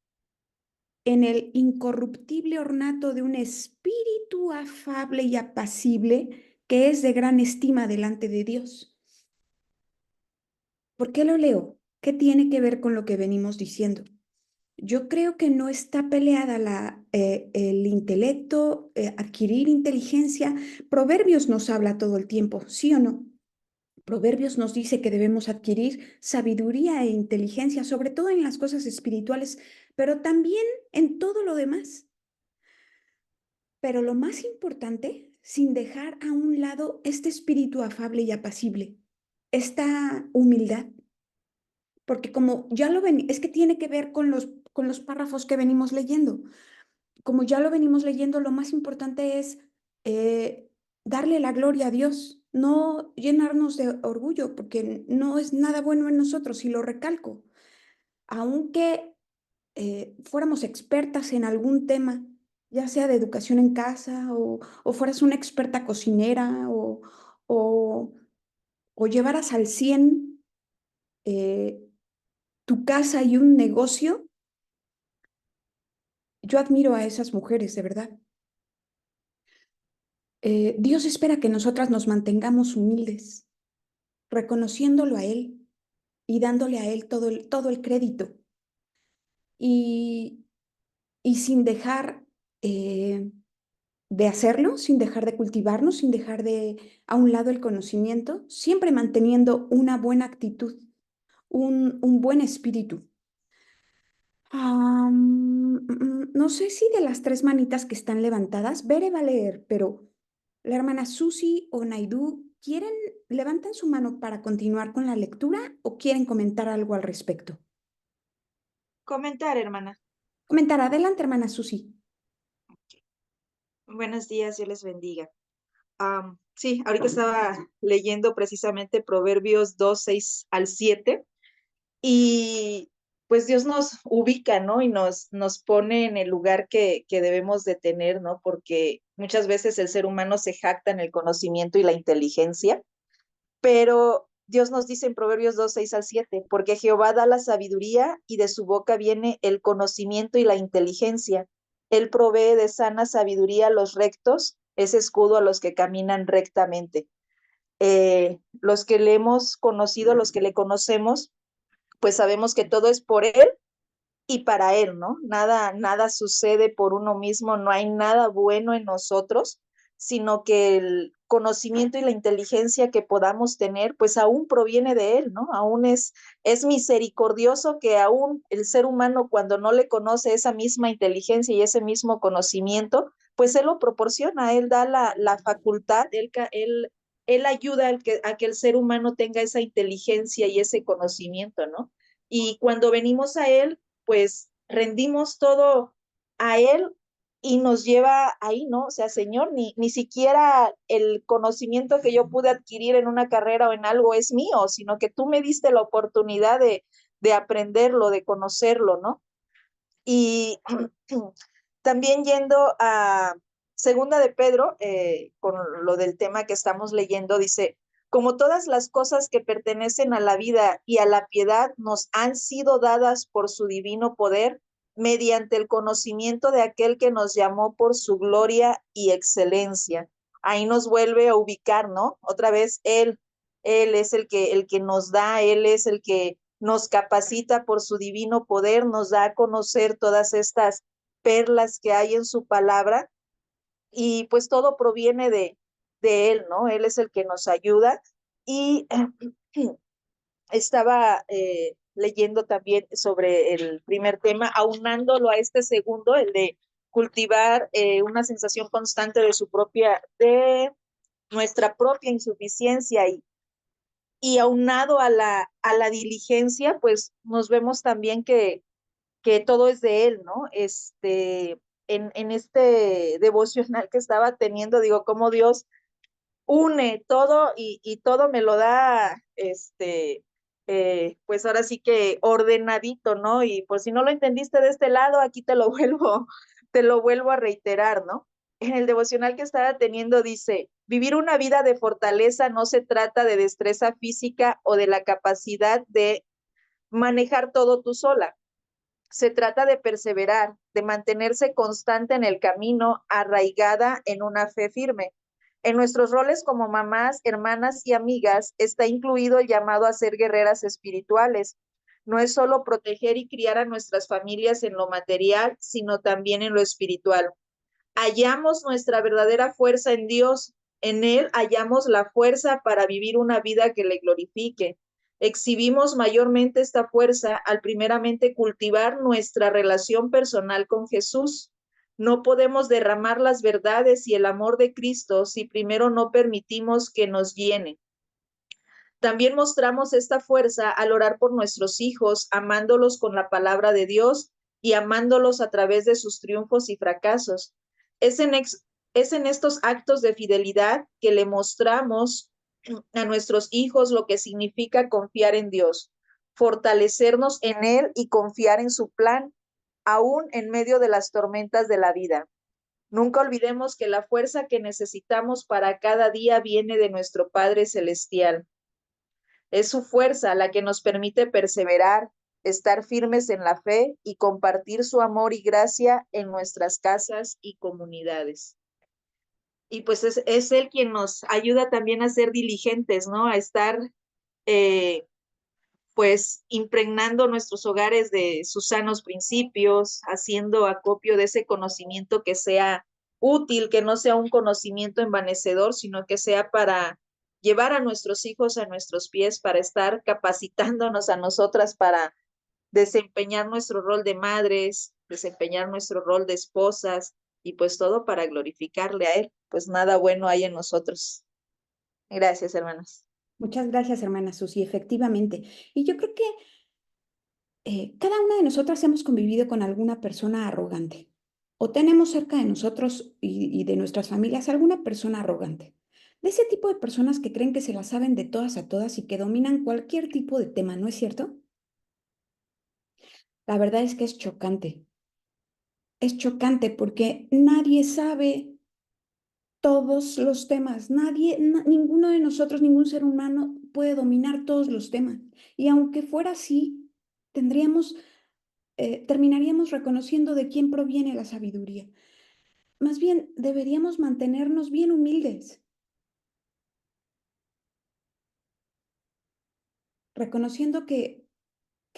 en el incorruptible ornato de un espíritu afable y apacible que es de gran estima delante de Dios. ¿Por qué lo leo? ¿Qué tiene que ver con lo que venimos diciendo? Yo creo que no está peleada el intelecto, adquirir inteligencia. Proverbios nos habla todo el tiempo, ¿sí o no? Proverbios nos dice que debemos adquirir sabiduría e inteligencia, sobre todo en las cosas espirituales, pero también en todo lo demás. Pero lo más importante, sin dejar a un lado este espíritu afable y apacible, esta humildad, porque como ya lo ven, es que tiene que ver con los párrafos que venimos leyendo. Como ya lo venimos leyendo, lo más importante es eh, darle la gloria a Dios, no llenarnos de orgullo, porque no es nada bueno en nosotros, y lo recalco. Aunque fuéramos expertas en algún tema, ya sea de educación en casa o fueras una experta cocinera o, o llevaras al 100 eh, tu casa y un negocio, yo admiro a esas mujeres, de verdad. Dios espera que nosotras nos mantengamos humildes, reconociéndolo a Él y dándole a Él todo el crédito y, y sin dejar de hacerlo, sin dejar de cultivarnos, sin dejar de a un lado el conocimiento, siempre manteniendo una buena actitud, un buen espíritu. No sé si de las tres manitas que están levantadas, Bere va a leer, pero la hermana Susi o Naidu, levantan su mano para continuar con la lectura o quieren comentar algo al respecto? Comentar, hermana. Comentar, adelante, hermana Susi. Buenos días, Dios les bendiga. Sí, ahorita estaba leyendo precisamente Proverbios 2, 6 al 7 y pues Dios nos ubica, ¿no? Y nos pone en el lugar que debemos de tener, ¿no? Porque muchas veces el ser humano se jacta en el conocimiento y la inteligencia, pero Dios nos dice en Proverbios 2, 6 al 7, porque Jehová da la sabiduría y de su boca viene el conocimiento y la inteligencia. Él provee de sana sabiduría a los rectos, es escudo a los que caminan rectamente. Los que le hemos conocido, los que le conocemos, pues sabemos que todo es por Él y para Él, ¿no? Nada sucede por uno mismo, no hay nada bueno en nosotros, sino que el conocimiento y la inteligencia que podamos tener, pues aún proviene de Él, ¿no? Aún es misericordioso que aún el ser humano cuando no le conoce esa misma inteligencia y ese mismo conocimiento, pues Él lo proporciona, Él da la facultad, él ayuda a que el ser humano tenga esa inteligencia y ese conocimiento, ¿no? Y cuando venimos a Él, pues rendimos todo a Él y nos lleva ahí, ¿no? O sea, Señor, ni siquiera el conocimiento que yo pude adquirir en una carrera o en algo es mío, sino que tú me diste la oportunidad de aprenderlo, de conocerlo, ¿no? Y también yendo a Segunda de Pedro, con lo del tema que estamos leyendo, dice, como todas las cosas que pertenecen a la vida y a la piedad nos han sido dadas por su divino poder, mediante el conocimiento de aquel que nos llamó por su gloria y excelencia. Ahí nos vuelve a ubicar, ¿no? Otra vez Él es el que nos da, Él es el que nos capacita por su divino poder, nos da a conocer todas estas perlas que hay en su palabra y pues todo proviene de Él, ¿no? Él es el que nos ayuda y estaba leyendo también sobre el primer tema, aunándolo a este segundo, el de cultivar una sensación constante de nuestra propia insuficiencia y aunado a la diligencia, pues nos vemos también que todo es de Él, ¿no? En este devocional que estaba teniendo, digo, cómo Dios une todo y todo me lo da, pues ahora sí que ordenadito, ¿no? Y por si no lo entendiste de este lado, aquí te lo vuelvo a reiterar, ¿no? En el devocional que estaba teniendo dice, vivir una vida de fortaleza no se trata de destreza física o de la capacidad de manejar todo tú sola, Se trata de perseverar, de mantenerse constante en el camino, arraigada en una fe firme. En nuestros roles como mamás, hermanas y amigas está incluido el llamado a ser guerreras espirituales. No es solo proteger y criar a nuestras familias en lo material, sino también en lo espiritual. Hallamos nuestra verdadera fuerza en Dios. En Él hallamos la fuerza para vivir una vida que le glorifique. Exhibimos mayormente esta fuerza al primeramente cultivar nuestra relación personal con Jesús. No podemos derramar las verdades y el amor de Cristo si primero no permitimos que nos llene. También mostramos esta fuerza al orar por nuestros hijos, amándolos con la palabra de Dios y amándolos a través de sus triunfos y fracasos. Es en estos actos de fidelidad que le mostramos a nuestros hijos lo que significa confiar en Dios, fortalecernos en Él y confiar en su plan, aún en medio de las tormentas de la vida. Nunca olvidemos que la fuerza que necesitamos para cada día viene de nuestro Padre Celestial. Es su fuerza la que nos permite perseverar, estar firmes en la fe y compartir su amor y gracia en nuestras casas y comunidades. Y pues es Él quien nos ayuda también a ser diligentes, ¿no? A estar pues impregnando nuestros hogares de sus sanos principios, haciendo acopio de ese conocimiento que sea útil, que no sea un conocimiento envanecedor, sino que sea para llevar a nuestros hijos a nuestros pies, para estar capacitándonos a nosotras para desempeñar nuestro rol de madres, desempeñar nuestro rol de esposas y pues todo para glorificarle a Él, pues nada bueno hay en nosotros. Gracias, hermanas. Muchas gracias, hermana Susi, efectivamente. Y yo creo que cada una de nosotras hemos convivido con alguna persona arrogante o tenemos cerca de nosotros y de nuestras familias alguna persona arrogante. De ese tipo de personas que creen que se la saben de todas a todas y que dominan cualquier tipo de tema, ¿no es cierto? La verdad es que es chocante. Es chocante porque nadie sabe todos los temas. Ninguno de nosotros, ningún ser humano puede dominar todos los temas. Y aunque fuera así, terminaríamos reconociendo de quién proviene la sabiduría. Más bien, deberíamos mantenernos bien humildes, reconociendo que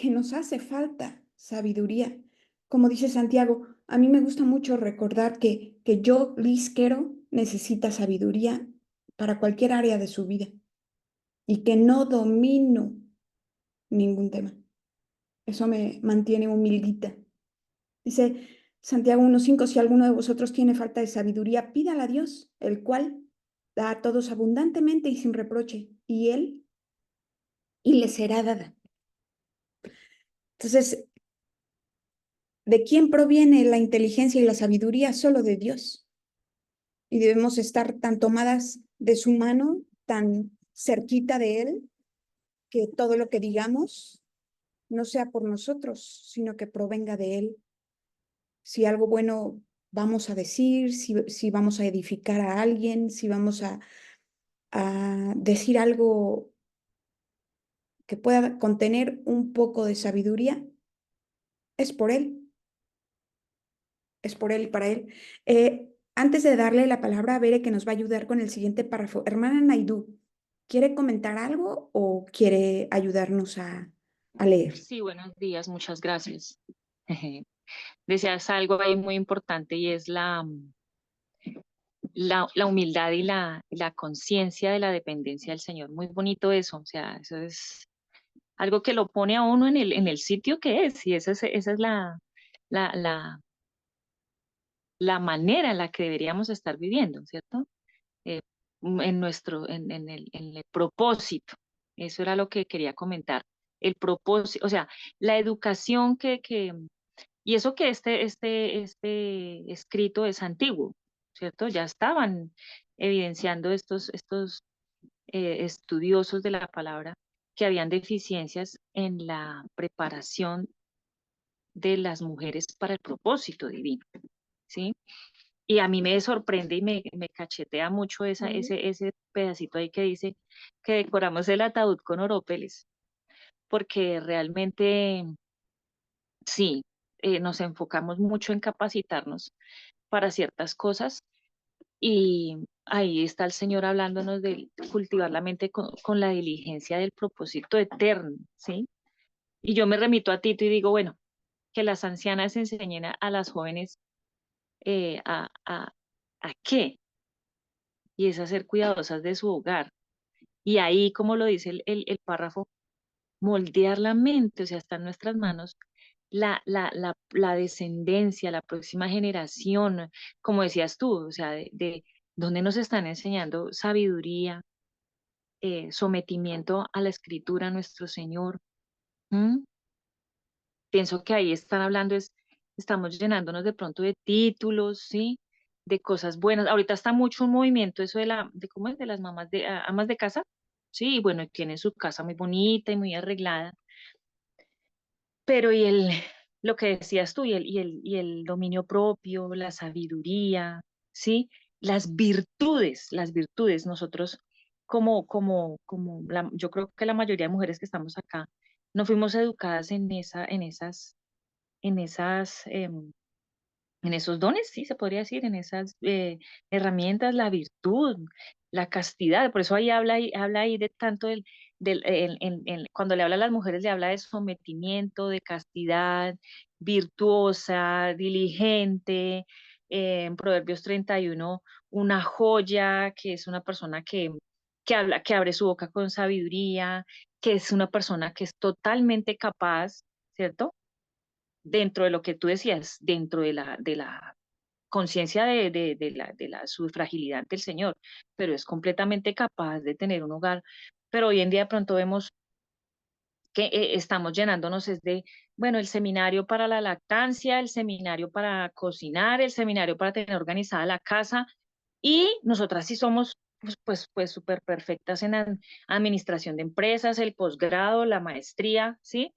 nos hace falta sabiduría. Como dice Santiago, a mí me gusta mucho recordar que yo, Liz Quero, necesita sabiduría para cualquier área de su vida y que no domino ningún tema. Eso me mantiene humildita. Dice Santiago 1:5, si alguno de vosotros tiene falta de sabiduría, pídala a Dios, el cual da a todos abundantemente y sin reproche, y le será dada. Entonces, ¿de quién proviene la inteligencia y la sabiduría? Solo de Dios. Y debemos estar tan tomadas de su mano, tan cerquita de Él, que todo lo que digamos no sea por nosotros, sino que provenga de Él. Si algo bueno vamos a decir, si vamos a edificar a alguien, si vamos a decir algo que pueda contener un poco de sabiduría, es por Él, es por Él y para Él. Antes de darle la palabra a Bere, que nos va a ayudar con el siguiente párrafo, hermana Naidú, ¿quiere comentar algo o quiere ayudarnos a leer? Sí, buenos días, muchas gracias. Decías algo ahí muy importante y es la humildad y la conciencia de la dependencia del Señor. Muy bonito eso, o sea, eso es algo que lo pone a uno en el sitio que es, y esa es la, la, la manera en la que deberíamos estar viviendo, ¿cierto? Eh, en el propósito. Eso era lo que quería comentar. El propósito, o sea, la educación y eso que este escrito es antiguo, ¿cierto? Ya estaban evidenciando estos estudiosos de la palabra que habían deficiencias en la preparación de las mujeres para el propósito divino, ¿sí? Y a mí me sorprende y me cachetea mucho ese pedacito ahí que dice que decoramos el ataúd con oropeles, porque realmente sí, nos enfocamos mucho en capacitarnos para ciertas cosas y ahí está el Señor hablándonos de cultivar la mente con la diligencia del propósito eterno, ¿sí? Y yo me remito a Tito y digo, bueno, que las ancianas enseñen a las jóvenes eh, a, a, a qué, y es a ser cuidadosas de su hogar. Y ahí, como lo dice el párrafo, moldear la mente, o sea, está en nuestras manos la descendencia, la próxima generación, como decías tú, o sea, de dónde nos están enseñando sabiduría, sometimiento a la escritura, a nuestro Señor. ¿Mm? Pienso que ahí están hablando, estamos llenándonos de pronto de títulos, ¿sí? De cosas buenas. Ahorita está mucho un movimiento eso ¿cómo es? De las mamás amas de casa, sí, y bueno, tienen su casa muy bonita y muy arreglada, pero lo que decías tú, y el dominio propio, la sabiduría, ¿sí? Las virtudes, nosotros yo creo que la mayoría de mujeres que estamos acá, no fuimos educadas en esos dones, sí, se podría decir, en esas herramientas, la virtud, la castidad. Por eso ahí habla ahí de tanto cuando le habla a las mujeres, le habla de sometimiento, de castidad, virtuosa, diligente. En Proverbios 31 una joya, que es una persona que habla, que abre su boca con sabiduría, que es una persona que es totalmente capaz, ¿cierto? Dentro de lo que tú decías, dentro de la conciencia de su fragilidad del Señor, pero es completamente capaz de tener un hogar. Pero hoy en día de pronto vemos que estamos llenándonos es de, bueno, el seminario para la lactancia, el seminario para cocinar, el seminario para tener organizada la casa, y nosotras sí somos pues súper perfectas en administración de empresas, el posgrado, la maestría, ¿sí?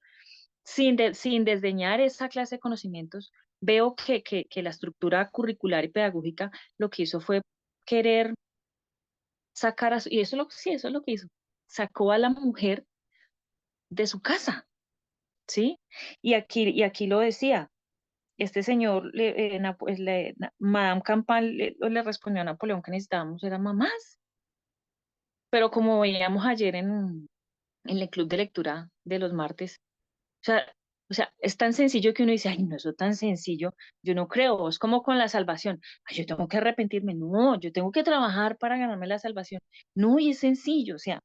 Sin desdeñar esa clase de conocimientos, veo que la estructura curricular y pedagógica lo que hizo fue querer y sí, eso es lo que hizo, sacó a la mujer de su casa, ¿sí? Y aquí lo decía, este señor, Madame Campan le respondió a Napoleón que necesitábamos eran mamás, pero como veíamos ayer en el club de lectura de los martes, O sea, o sea, es tan sencillo que uno dice, ay, no, eso tan sencillo, yo no creo, es como con la salvación, ay, yo tengo que arrepentirme, no, yo tengo que trabajar para ganarme la salvación, no, y es sencillo, o sea,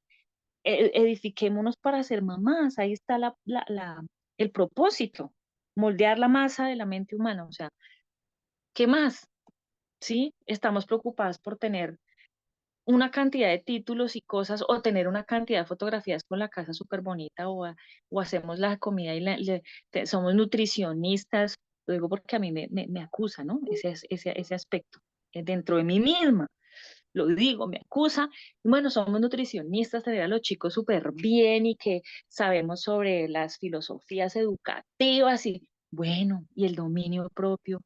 edifiquémonos para ser mamás, ahí está el propósito, moldear la masa de la mente humana, o sea, ¿qué más? ¿Sí? Estamos preocupadas por tener una cantidad de títulos y cosas o tener una cantidad de fotografías con la casa súper bonita o hacemos la comida y somos nutricionistas, lo digo porque a mí me acusa, ¿no? Ese aspecto dentro de mí misma, lo digo, me acusa. Bueno, somos nutricionistas, tener a los chicos súper bien y que sabemos sobre las filosofías educativas y bueno, y el dominio propio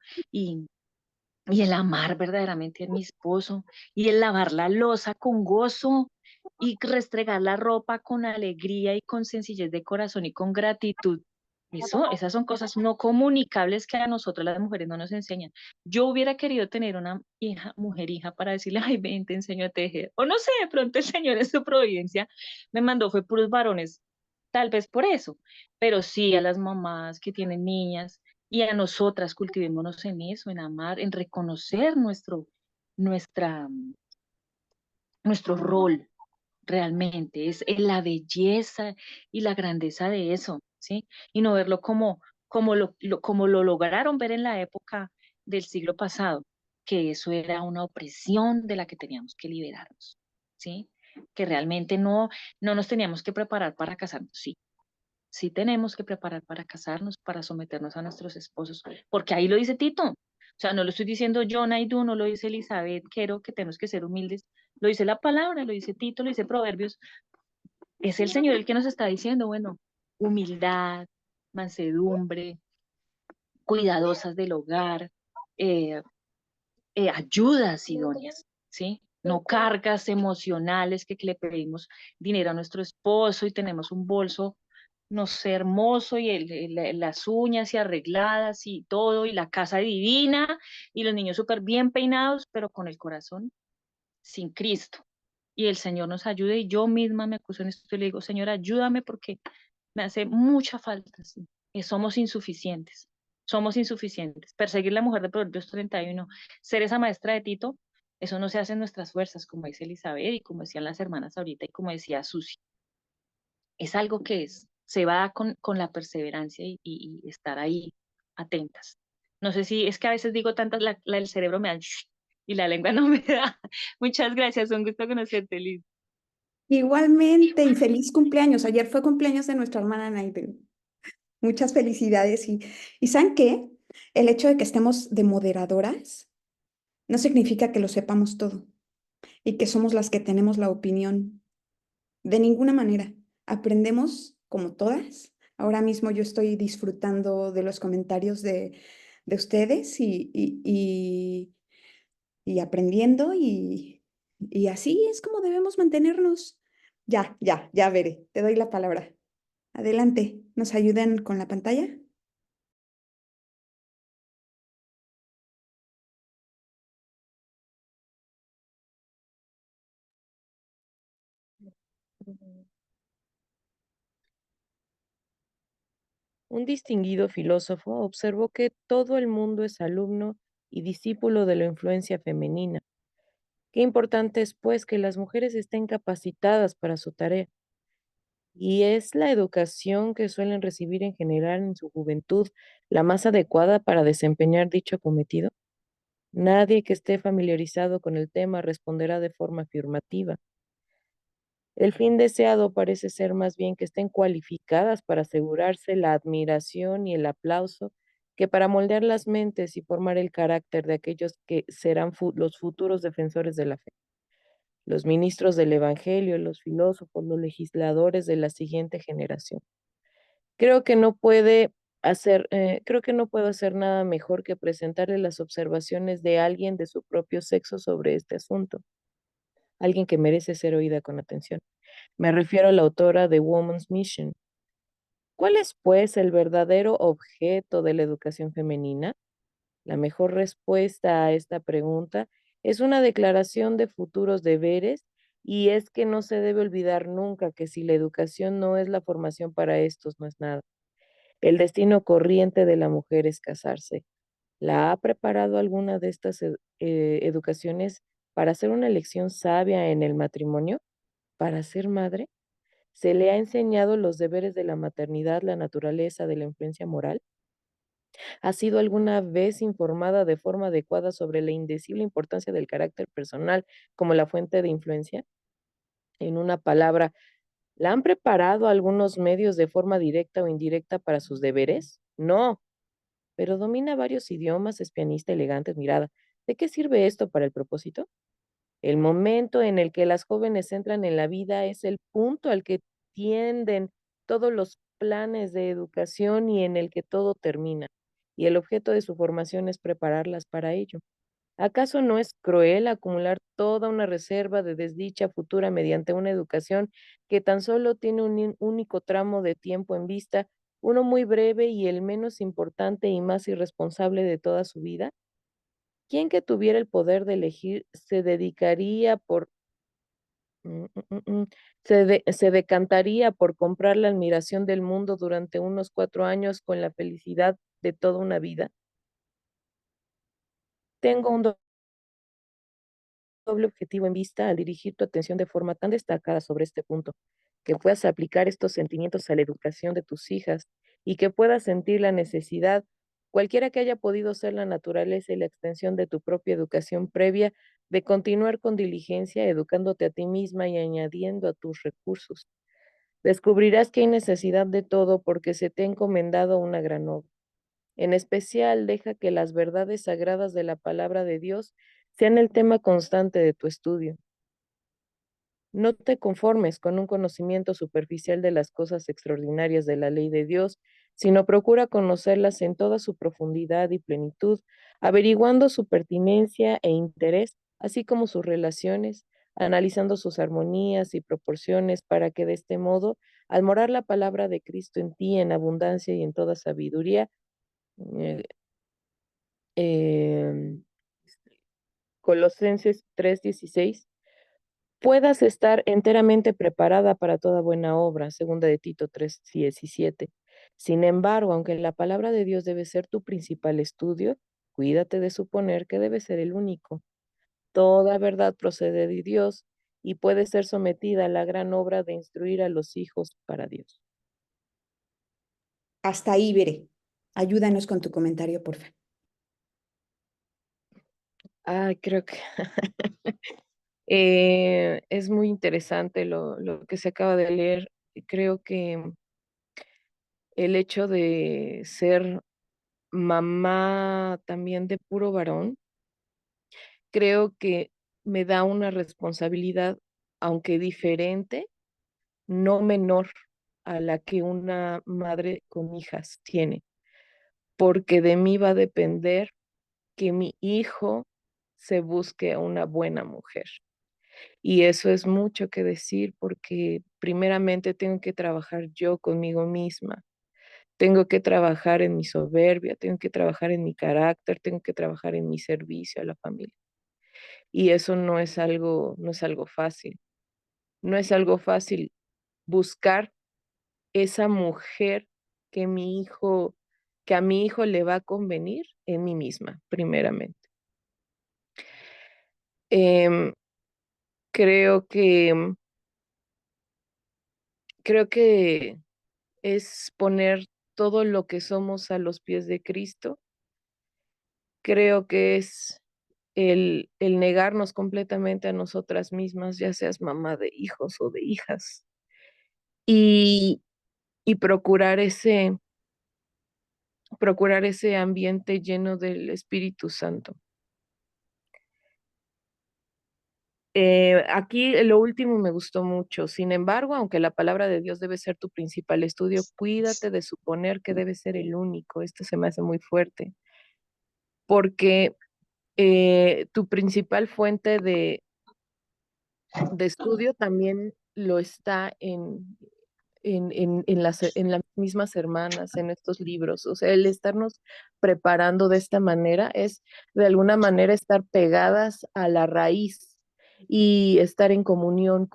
y el amar verdaderamente a mi esposo, y el lavar la loza con gozo, y restregar la ropa con alegría y con sencillez de corazón y con gratitud. Esas son cosas no comunicables que a nosotros las mujeres no nos enseñan. Yo hubiera querido tener una mujer hija para decirle, ay, ven, te enseño a tejer. O no sé, de pronto el Señor en su providencia me mandó, fue puros varones, tal vez por eso, pero sí a las mamás que tienen niñas, y a nosotras cultivémonos en eso, en amar, en reconocer nuestra, nuestro rol realmente, es en la belleza y la grandeza de eso, ¿sí? Y no verlo como lo lograron ver en la época del siglo pasado, que eso era una opresión de la que teníamos que liberarnos, ¿sí? Que realmente no nos teníamos que preparar para casarnos, sí, sí tenemos que preparar para casarnos, para someternos a nuestros esposos, porque ahí lo dice Tito. O sea, no lo estoy diciendo yo, Naidu, no lo dice Elizabeth, quiero que tenemos que ser humildes. Lo dice la palabra, lo dice Tito, lo dice Proverbios. Es el Señor el que nos está diciendo, bueno, humildad, mansedumbre, cuidadosas del hogar, eh, ayudas idóneas, ¿sí? No cargas emocionales que le pedimos dinero a nuestro esposo y tenemos un bolso no sé, hermoso y las uñas y arregladas y todo y la casa divina y los niños súper bien peinados, pero con el corazón sin Cristo. Y el Señor nos ayude y yo misma me acuso en esto y le digo, Señor, ayúdame porque me hace mucha falta, sí. Somos insuficientes, somos insuficientes. Perseguir la mujer de Proverbios 31, ser esa maestra de Tito, eso no se hace en nuestras fuerzas, como dice Elizabeth y como decían las hermanas ahorita y como decía Susi. Es algo que se va con la perseverancia y estar ahí atentas. No sé si es que a veces digo tantas, el cerebro me da y la lengua no me da. Muchas gracias, un gusto conocerte, Liz. Igualmente, y feliz cumpleaños. Ayer fue cumpleaños de nuestra hermana Naiden. Muchas felicidades. Y ¿saben qué? El hecho de que estemos de moderadoras no significa que lo sepamos todo y que somos las que tenemos la opinión. De ninguna manera. Aprendemos como todas. Ahora mismo yo estoy disfrutando de los comentarios de ustedes y aprendiendo y así es como debemos mantenernos. Ya veré. Te doy la palabra. Adelante. ¿Nos ayudan con la pantalla? Un distinguido filósofo observó que todo el mundo es alumno y discípulo de la influencia femenina. Qué importante es, pues, que las mujeres estén capacitadas para su tarea. Y es la educación que suelen recibir en general en su juventud la más adecuada para desempeñar dicho cometido. Nadie que esté familiarizado con el tema responderá de forma afirmativa. El fin deseado parece ser más bien que estén cualificadas para asegurarse la admiración y el aplauso, que para moldear las mentes y formar el carácter de aquellos que serán los futuros defensores de la fe, los ministros del Evangelio, los filósofos, los legisladores de la siguiente generación. Creo que no puedo hacer nada mejor que presentarle las observaciones de alguien de su propio sexo sobre este asunto, alguien que merece ser oída con atención. Me refiero a la autora de Woman's Mission. ¿Cuál es, pues, el verdadero objeto de la educación femenina? La mejor respuesta a esta pregunta es una declaración de futuros deberes, y es que no se debe olvidar nunca que si la educación no es la formación para estos, no es nada. El destino corriente de la mujer es casarse. ¿La ha preparado alguna de estas educaciones para hacer una elección sabia en el matrimonio? ¿Para ser madre? ¿Se le ha enseñado los deberes de la maternidad, la naturaleza de la influencia moral? ¿Ha sido alguna vez informada de forma adecuada sobre la indecible importancia del carácter personal como la fuente de influencia? En una palabra, ¿la han preparado algunos medios de forma directa o indirecta para sus deberes? No, pero domina varios idiomas, es pianista elegante, admirada. ¿De qué sirve esto para el propósito? El momento en el que las jóvenes entran en la vida es el punto al que tienden todos los planes de educación y en el que todo termina, y el objeto de su formación es prepararlas para ello. ¿Acaso no es cruel acumular toda una reserva de desdicha futura mediante una educación que tan solo tiene un único tramo de tiempo en vista, uno muy breve y el menos importante y más irresponsable de toda su vida? ¿Quién que tuviera el poder de elegir se dedicaría por mm, mm, mm, mm, se decantaría por comprar la admiración del mundo durante unos 4 años con la felicidad de toda una vida? Tengo un doble objetivo en vista al dirigir tu atención de forma tan destacada sobre este punto, que puedas aplicar estos sentimientos a la educación de tus hijas y que puedas sentir la necesidad, cualquiera que haya podido ser la naturaleza y la extensión de tu propia educación previa, de continuar con diligencia educándote a ti misma y añadiendo a tus recursos. Descubrirás que hay necesidad de todo porque se te ha encomendado una gran obra. En especial, deja que las verdades sagradas de la palabra de Dios sean el tema constante de tu estudio. No te conformes con un conocimiento superficial de las cosas extraordinarias de la ley de Dios, sino procura conocerlas en toda su profundidad y plenitud, averiguando su pertinencia e interés, así como sus relaciones, analizando sus armonías y proporciones para que de este modo Al morar la palabra de Cristo en ti en abundancia y en toda sabiduría, eh, em, Colosenses 3:16, puedas estar enteramente preparada para toda buena obra, segunda de Tito 3:17. Sin embargo, aunque la palabra de Dios debe ser tu principal estudio, cuídate de suponer que debe ser el único. Toda verdad procede de Dios y puede ser sometida a la gran obra de instruir a los hijos para Dios. Hasta ahí, Bere. Ayúdanos con tu comentario, por favor. Creo que es muy interesante lo que se acaba de leer. Creo que el hecho de ser mamá también de puro varón, creo que me da una responsabilidad, aunque diferente, no menor a la que una madre con hijas tiene, porque de mí va a depender que mi hijo se busque a una buena mujer. Y eso es mucho que decir porque primeramente tengo que trabajar yo conmigo misma. Tengo que trabajar en mi soberbia, tengo que trabajar en mi carácter, tengo que trabajar en mi servicio a la familia. Y eso no es algo fácil. No es algo fácil buscar esa mujer que que a mi hijo le va a convenir en mí misma, primeramente. Em, creo que, creo que es poner todo lo que somos a los pies de Cristo. Creo que es el negarnos completamente a nosotras mismas, ya seas mamá de hijos o de hijas, y, y procurar ese ambiente lleno del Espíritu Santo. Aquí lo último me gustó mucho. Sin embargo, aunque la palabra de Dios debe ser tu principal estudio, cuídate de suponer que debe ser el único. Esto se me hace muy fuerte, porque tu principal fuente de estudio también lo está en las mismas hermanas, en estos libros. O sea, el estarnos preparando de esta manera es de alguna manera estar pegadas a la raíz y estar en comunión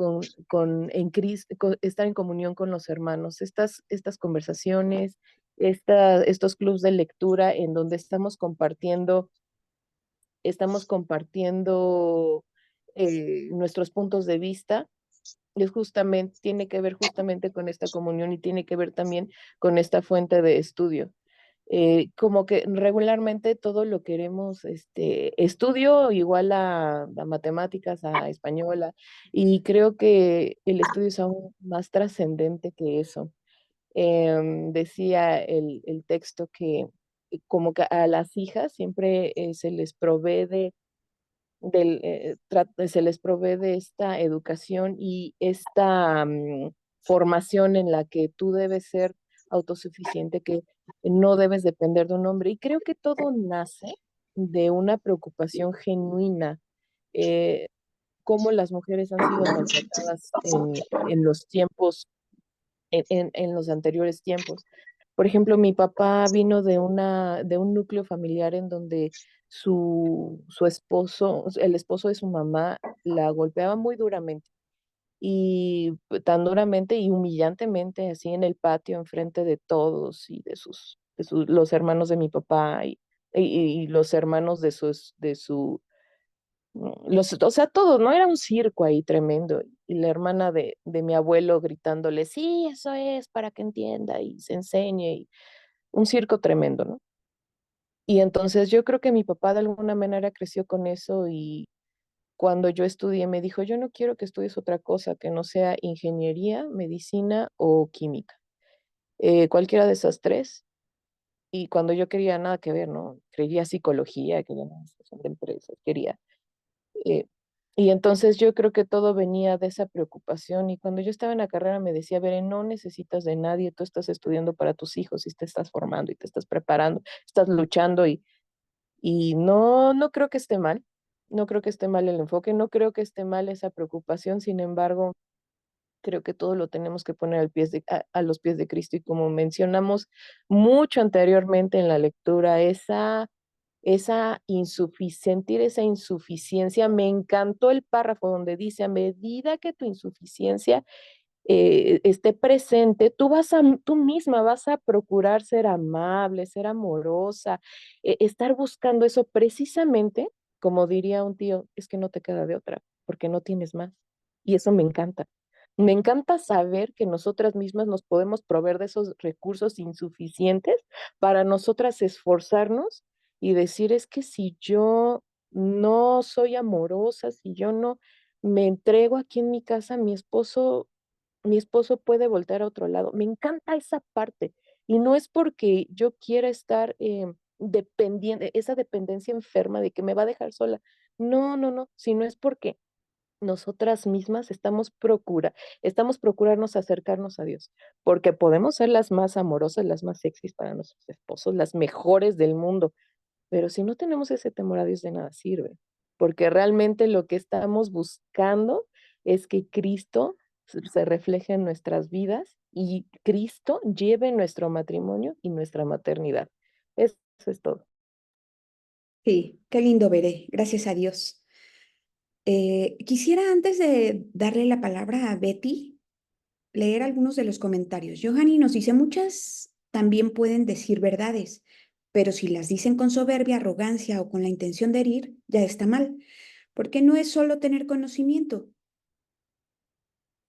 estar en comunión con los hermanos. Estas conversaciones, estos clubs de lectura en donde estamos compartiendo nuestros puntos de vista, tiene que ver justamente con esta comunión y tiene que ver también con esta fuente de estudio. Como que regularmente todo lo queremos, estudio igual a matemáticas, a española, y creo que el estudio es aún más trascendente que eso. Decía el texto que como que a las hijas siempre se les provee de esta educación y esta formación en la que tú debes ser autosuficiente, que no debes depender de un hombre. Y creo que todo nace de una preocupación genuina, eh, cómo las mujeres han sido maltratadas en los tiempos, en los anteriores tiempos. Por ejemplo, mi papá vino de un núcleo familiar en donde su esposo, el esposo de su mamá, la golpeaba muy duramente y tan duramente y humillantemente, así en el patio, enfrente de todos y los hermanos de mi papá y los hermanos o sea, todos, ¿no? Era un circo ahí tremendo. Y la hermana de mi abuelo gritándole, sí, eso es para que entienda y se enseñe. Y un circo tremendo, ¿no? Y entonces yo creo que mi papá de alguna manera creció con eso y cuando yo estudié me dijo, yo no quiero que estudies otra cosa que no sea ingeniería, medicina o química. Cualquiera de esas tres. Y cuando yo quería nada que ver, ¿no? Quería psicología, quería administración de empresas, quería Eh, y entonces yo creo que todo venía de esa preocupación. Y cuando yo estaba en la carrera me decía, Beren, no necesitas de nadie, tú estás estudiando para tus hijos y te estás formando y te estás preparando, estás luchando y no creo que esté mal, no creo que esté mal el enfoque, no creo que esté mal esa preocupación. Sin embargo, creo que todo lo tenemos que poner a los pies de Cristo. Y como mencionamos mucho anteriormente en la lectura, sentir esa insuficiencia, me encantó el párrafo donde dice, a medida que tu insuficiencia esté presente, tú misma vas a procurar ser amable, ser amorosa, estar buscando eso precisamente, como diría un tío, es que no te queda de otra, porque no tienes más. Y eso me encanta. Me encanta saber que nosotras mismas nos podemos proveer de esos recursos insuficientes para nosotras esforzarnos y decir, es que si yo no soy amorosa, si yo no me entrego aquí en mi casa, mi esposo puede voltear a otro lado. Me encanta esa parte. Y no es porque yo quiera estar dependiente, esa dependencia enferma de que me va a dejar sola. No, no, no, sino es porque nosotras mismas estamos procurarnos acercarnos a Dios, porque podemos ser las más amorosas, las más sexys para nuestros esposos, las mejores del mundo, pero si no tenemos ese temor a Dios, de nada sirve, porque realmente lo que estamos buscando es que Cristo se refleje en nuestras vidas y Cristo lleve nuestro matrimonio y nuestra maternidad. Eso es todo. Sí, qué lindo veré, gracias a Dios. Quisiera antes de darle la palabra a Betty, leer algunos de los comentarios. Johanny nos dice, muchas también pueden decir verdades, pero si las dicen con soberbia, arrogancia o con la intención de herir, ya está mal, porque no es solo tener conocimiento,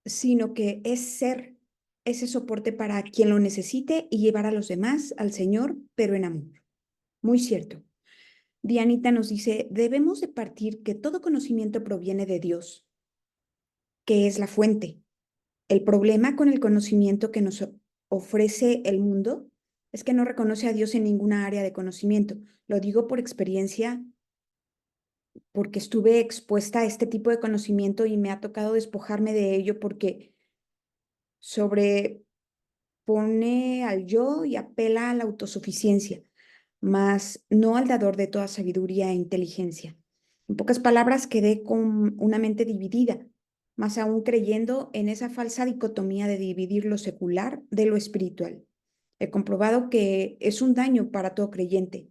sino que es ser ese soporte para quien lo necesite y llevar a los demás al Señor, pero en amor. Muy cierto. Dianita nos dice, debemos de partir que todo conocimiento proviene de Dios, que es la fuente. El problema con el conocimiento que nos ofrece el mundo es que no reconoce a Dios en ninguna área de conocimiento. Lo digo por experiencia, porque estuve expuesta a este tipo de conocimiento y me ha tocado despojarme de ello porque sobrepone al yo y apela a la autosuficiencia, mas no al dador de toda sabiduría e inteligencia. En pocas palabras, quedé con una mente dividida, más aún creyendo en esa falsa dicotomía de dividir lo secular de lo espiritual. He comprobado que es un daño para todo creyente.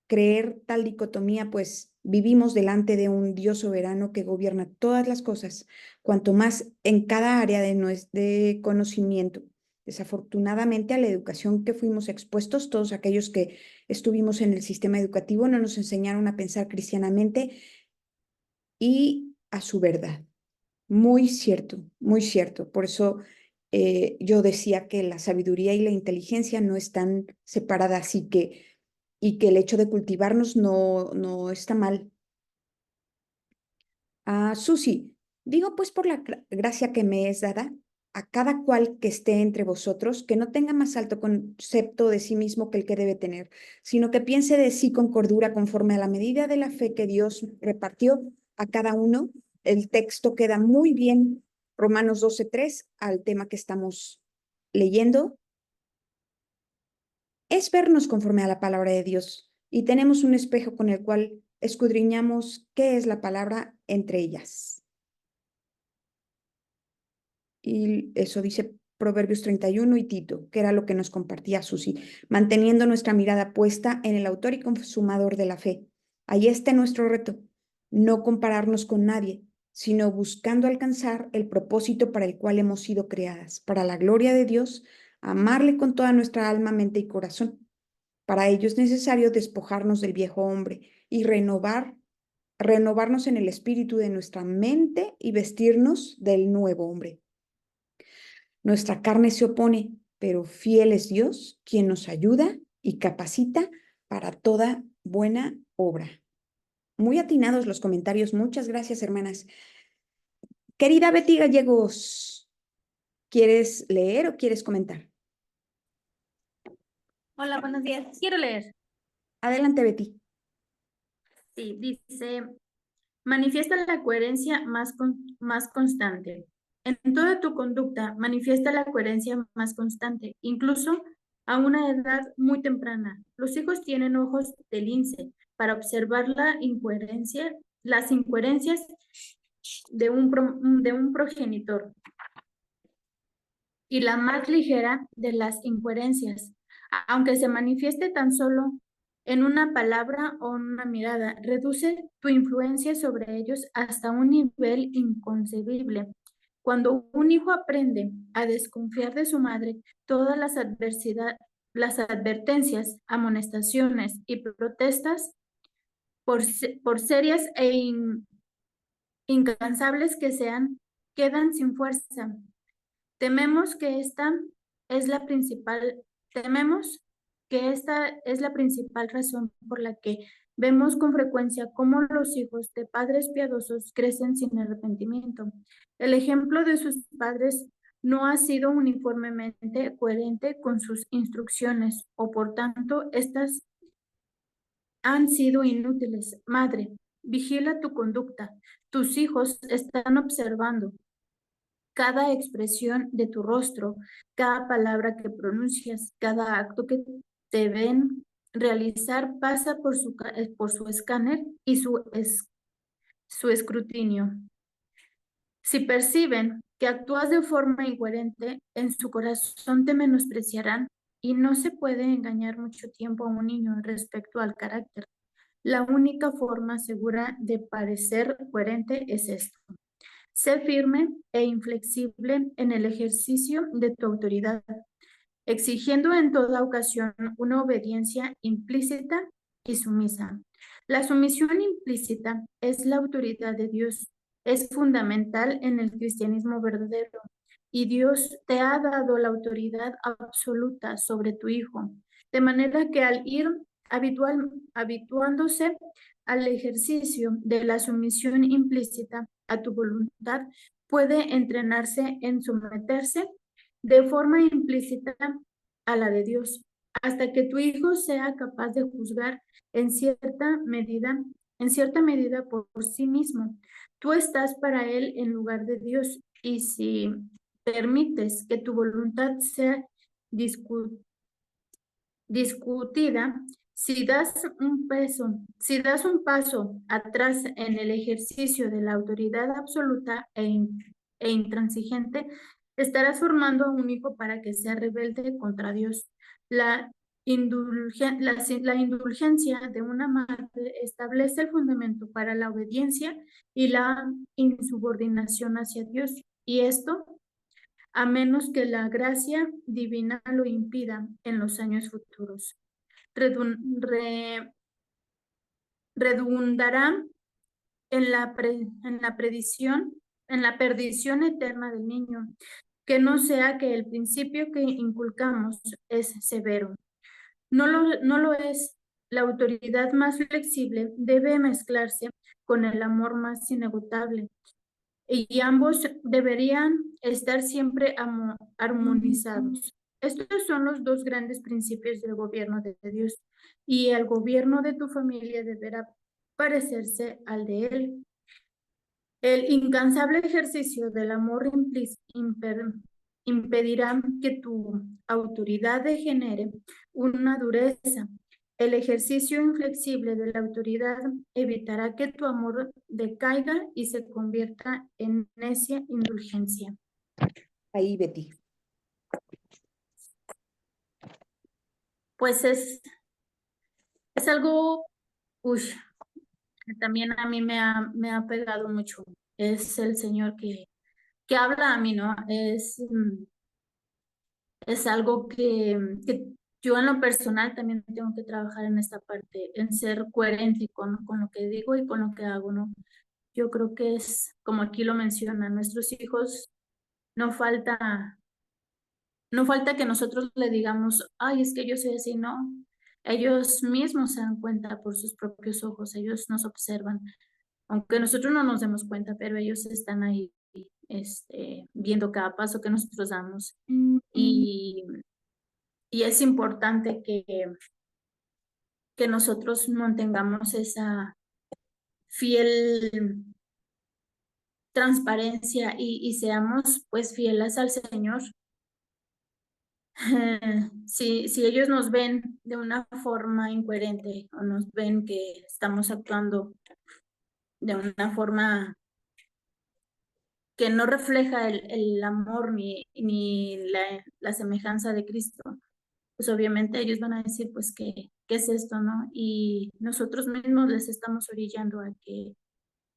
Creer tal dicotomía, pues vivimos delante de un Dios soberano que gobierna todas las cosas, cuanto más en cada área de conocimiento. Desafortunadamente, a la educación que fuimos expuestos, todos aquellos que estuvimos en el sistema educativo no nos enseñaron a pensar cristianamente y a su verdad. Muy cierto, muy cierto. Por eso yo decía que la sabiduría y la inteligencia no están separadas y que el hecho de cultivarnos no está mal. Susi, digo pues por la gracia que me es dada, a cada cual que esté entre vosotros, que no tenga más alto concepto de sí mismo que el que debe tener, sino que piense de sí con cordura conforme a la medida de la fe que Dios repartió a cada uno. El texto queda muy bien, Romanos 12:3, al tema que estamos leyendo. Es vernos conforme a la palabra de Dios y tenemos un espejo con el cual escudriñamos qué es la palabra entre ellas. Y eso dice Proverbios 31 y Tito, que era lo que nos compartía Susi, manteniendo nuestra mirada puesta en el autor y consumador de la fe. Ahí está nuestro reto, no compararnos con nadie, sino buscando alcanzar el propósito para el cual hemos sido creadas, para la gloria de Dios, amarle con toda nuestra alma, mente y corazón. Para ello es necesario despojarnos del viejo hombre y renovarnos en el espíritu de nuestra mente y vestirnos del nuevo hombre. Nuestra carne se opone, pero fiel es Dios, quien nos ayuda y capacita para toda buena obra. Muy atinados los comentarios. Muchas gracias, hermanas. Querida Betty Gallegos, ¿quieres leer o quieres comentar? Hola, buenos días. Quiero leer. Adelante, Betty. Sí, dice, manifiesta la coherencia más constante. En toda tu conducta, manifiesta la coherencia más constante, incluso a una edad muy temprana. Los hijos tienen ojos de lince para observar las incoherencias de un progenitor. y la más ligera de las incoherencias, aunque se manifieste tan solo en una palabra o en una mirada, reduce tu influencia sobre ellos hasta un nivel inconcebible. Cuando un hijo aprende a desconfiar de su madre, todas las advertencias, amonestaciones y protestas, por serias e incansables que sean, quedan sin fuerza. Tememos que esta es la principal razón por la que vemos con frecuencia cómo los hijos de padres piadosos crecen sin arrepentimiento. El ejemplo de sus padres no ha sido uniformemente coherente con sus instrucciones, o por tanto, estas han sido inútiles. Madre, vigila tu conducta. Tus hijos están observando cada expresión de tu rostro, cada palabra que pronuncias, cada acto que te ven realizar pasa por su escáner y su escrutinio. Si perciben que actúas de forma incoherente, en su corazón te menospreciarán, y no se puede engañar mucho tiempo a un niño respecto al carácter. La única forma segura de parecer coherente es esto: sé firme e inflexible en el ejercicio de tu autoridad, exigiendo en toda ocasión una obediencia implícita y sumisa. La sumisión implícita es la autoridad de Dios, es fundamental en el cristianismo verdadero, y Dios te ha dado la autoridad absoluta sobre tu hijo, de manera que al ir habituándose al ejercicio de la sumisión implícita a tu voluntad, puede entrenarse en someterse de forma implícita a la de Dios, hasta que tu hijo sea capaz de juzgar en cierta medida por sí mismo. Tú estás para él en lugar de Dios, y si permites que tu voluntad sea discutida, si das un paso atrás en el ejercicio de la autoridad absoluta e intransigente, estarás formando a un hijo para que sea rebelde contra Dios. La indulgencia de una madre establece el fundamento para la obediencia y la insubordinación hacia Dios, y esto a menos que la gracia divina lo impida en los años futuros. Redundará en la perdición eterna del niño, que no sea que el principio que inculcamos es severo. No lo es. La autoridad más flexible debe mezclarse con el amor más inagotable, y ambos deberían estar siempre armonizados. Estos son los dos grandes principios del gobierno de Dios, y el gobierno de tu familia deberá parecerse al de Él. El incansable ejercicio del amor impedirá que tu autoridad degenere una dureza. El ejercicio inflexible de la autoridad evitará que tu amor decaiga y se convierta en necia indulgencia. Ahí, Betty. Pues es algo, que también a mí me ha pegado mucho. Es el Señor que habla a mí, ¿no? Es algo que yo en lo personal también tengo que trabajar en esta parte, en ser coherente con lo que digo y con lo que hago, ¿no? Yo creo que es, como aquí lo mencionan, nuestros hijos, no falta que nosotros le digamos, ay, es que yo soy así, no. Ellos mismos se dan cuenta por sus propios ojos, ellos nos observan, aunque nosotros no nos demos cuenta, pero ellos están ahí, viendo cada paso que nosotros damos. Y es importante que nosotros mantengamos esa fiel transparencia y seamos pues fieles al Señor. Si ellos nos ven de una forma incoherente, o nos ven que estamos actuando de una forma que no refleja el amor ni la semejanza de Cristo, pues obviamente ellos van a decir, pues, ¿qué es esto, no? Y nosotros mismos les estamos orillando a que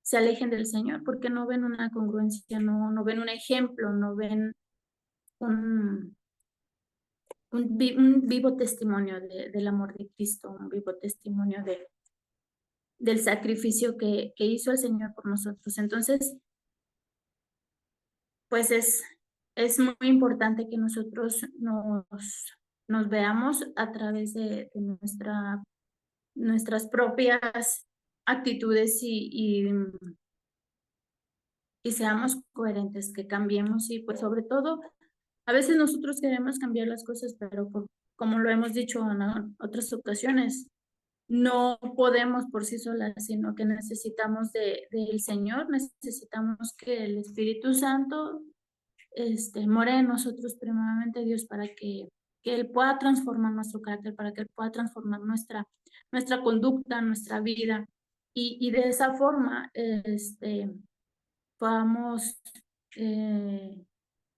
se alejen del Señor porque no ven una congruencia, no ven un ejemplo, no ven un, un vivo testimonio del amor de Cristo, un vivo testimonio del sacrificio que hizo el Señor por nosotros. Entonces, pues es muy importante que nosotros nos veamos a través de nuestras propias actitudes y seamos coherentes, que cambiemos y pues sobre todo, a veces nosotros queremos cambiar las cosas, pero como lo hemos dicho en otras ocasiones, no podemos por sí solas, sino que necesitamos del Señor, necesitamos que el Espíritu Santo more en nosotros primeramente, Dios, para que Él pueda transformar nuestro carácter, para que Él pueda transformar nuestra conducta, nuestra vida, y de esa forma podamos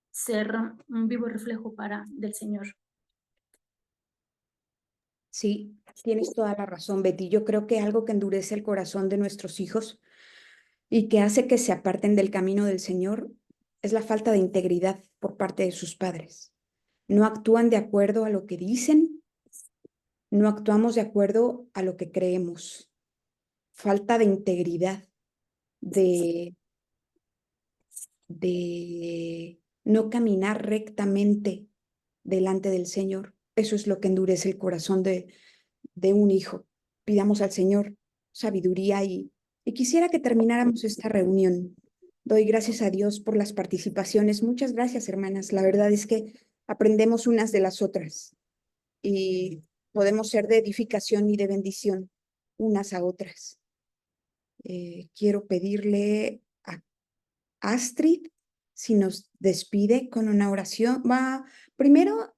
ser un vivo reflejo del Señor. Sí, tienes toda la razón, Betty. Yo creo que algo que endurece el corazón de nuestros hijos y que hace que se aparten del camino del Señor es la falta de integridad por parte de sus padres. No actúan de acuerdo a lo que dicen, no actuamos de acuerdo a lo que creemos. Falta de integridad, de no caminar rectamente delante del Señor. Eso es lo que endurece el corazón de un hijo. Pidamos al Señor sabiduría y quisiera que termináramos esta reunión. Doy gracias a Dios por las participaciones. Muchas gracias, hermanas. La verdad es que aprendemos unas de las otras y podemos ser de edificación y de bendición unas a otras. Quiero pedirle a Astrid si nos despide con una oración. Primero,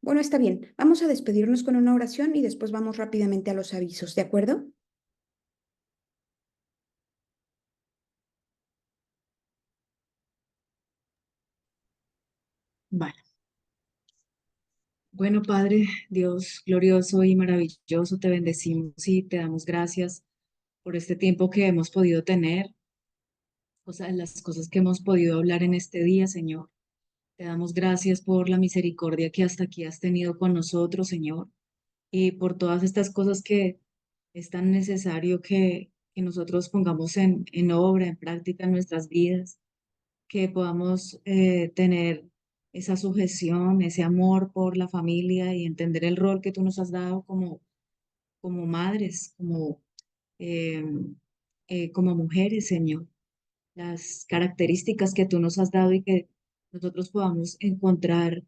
bueno, está bien. Vamos a despedirnos con una oración y después vamos rápidamente a los avisos, ¿de acuerdo? Vale. Bueno, Padre, Dios glorioso y maravilloso, te bendecimos y te damos gracias por este tiempo que hemos podido tener, las cosas que hemos podido hablar en este día, Señor. Te damos gracias por la misericordia que hasta aquí has tenido con nosotros, Señor, y por todas estas cosas que es tan necesario que nosotros pongamos en obra, en práctica en nuestras vidas, que podamos tener esa sujeción, ese amor por la familia y entender el rol que tú nos has dado como madres, eh, como mujeres, Señor, las características que tú nos has dado y que nosotros podamos encontrar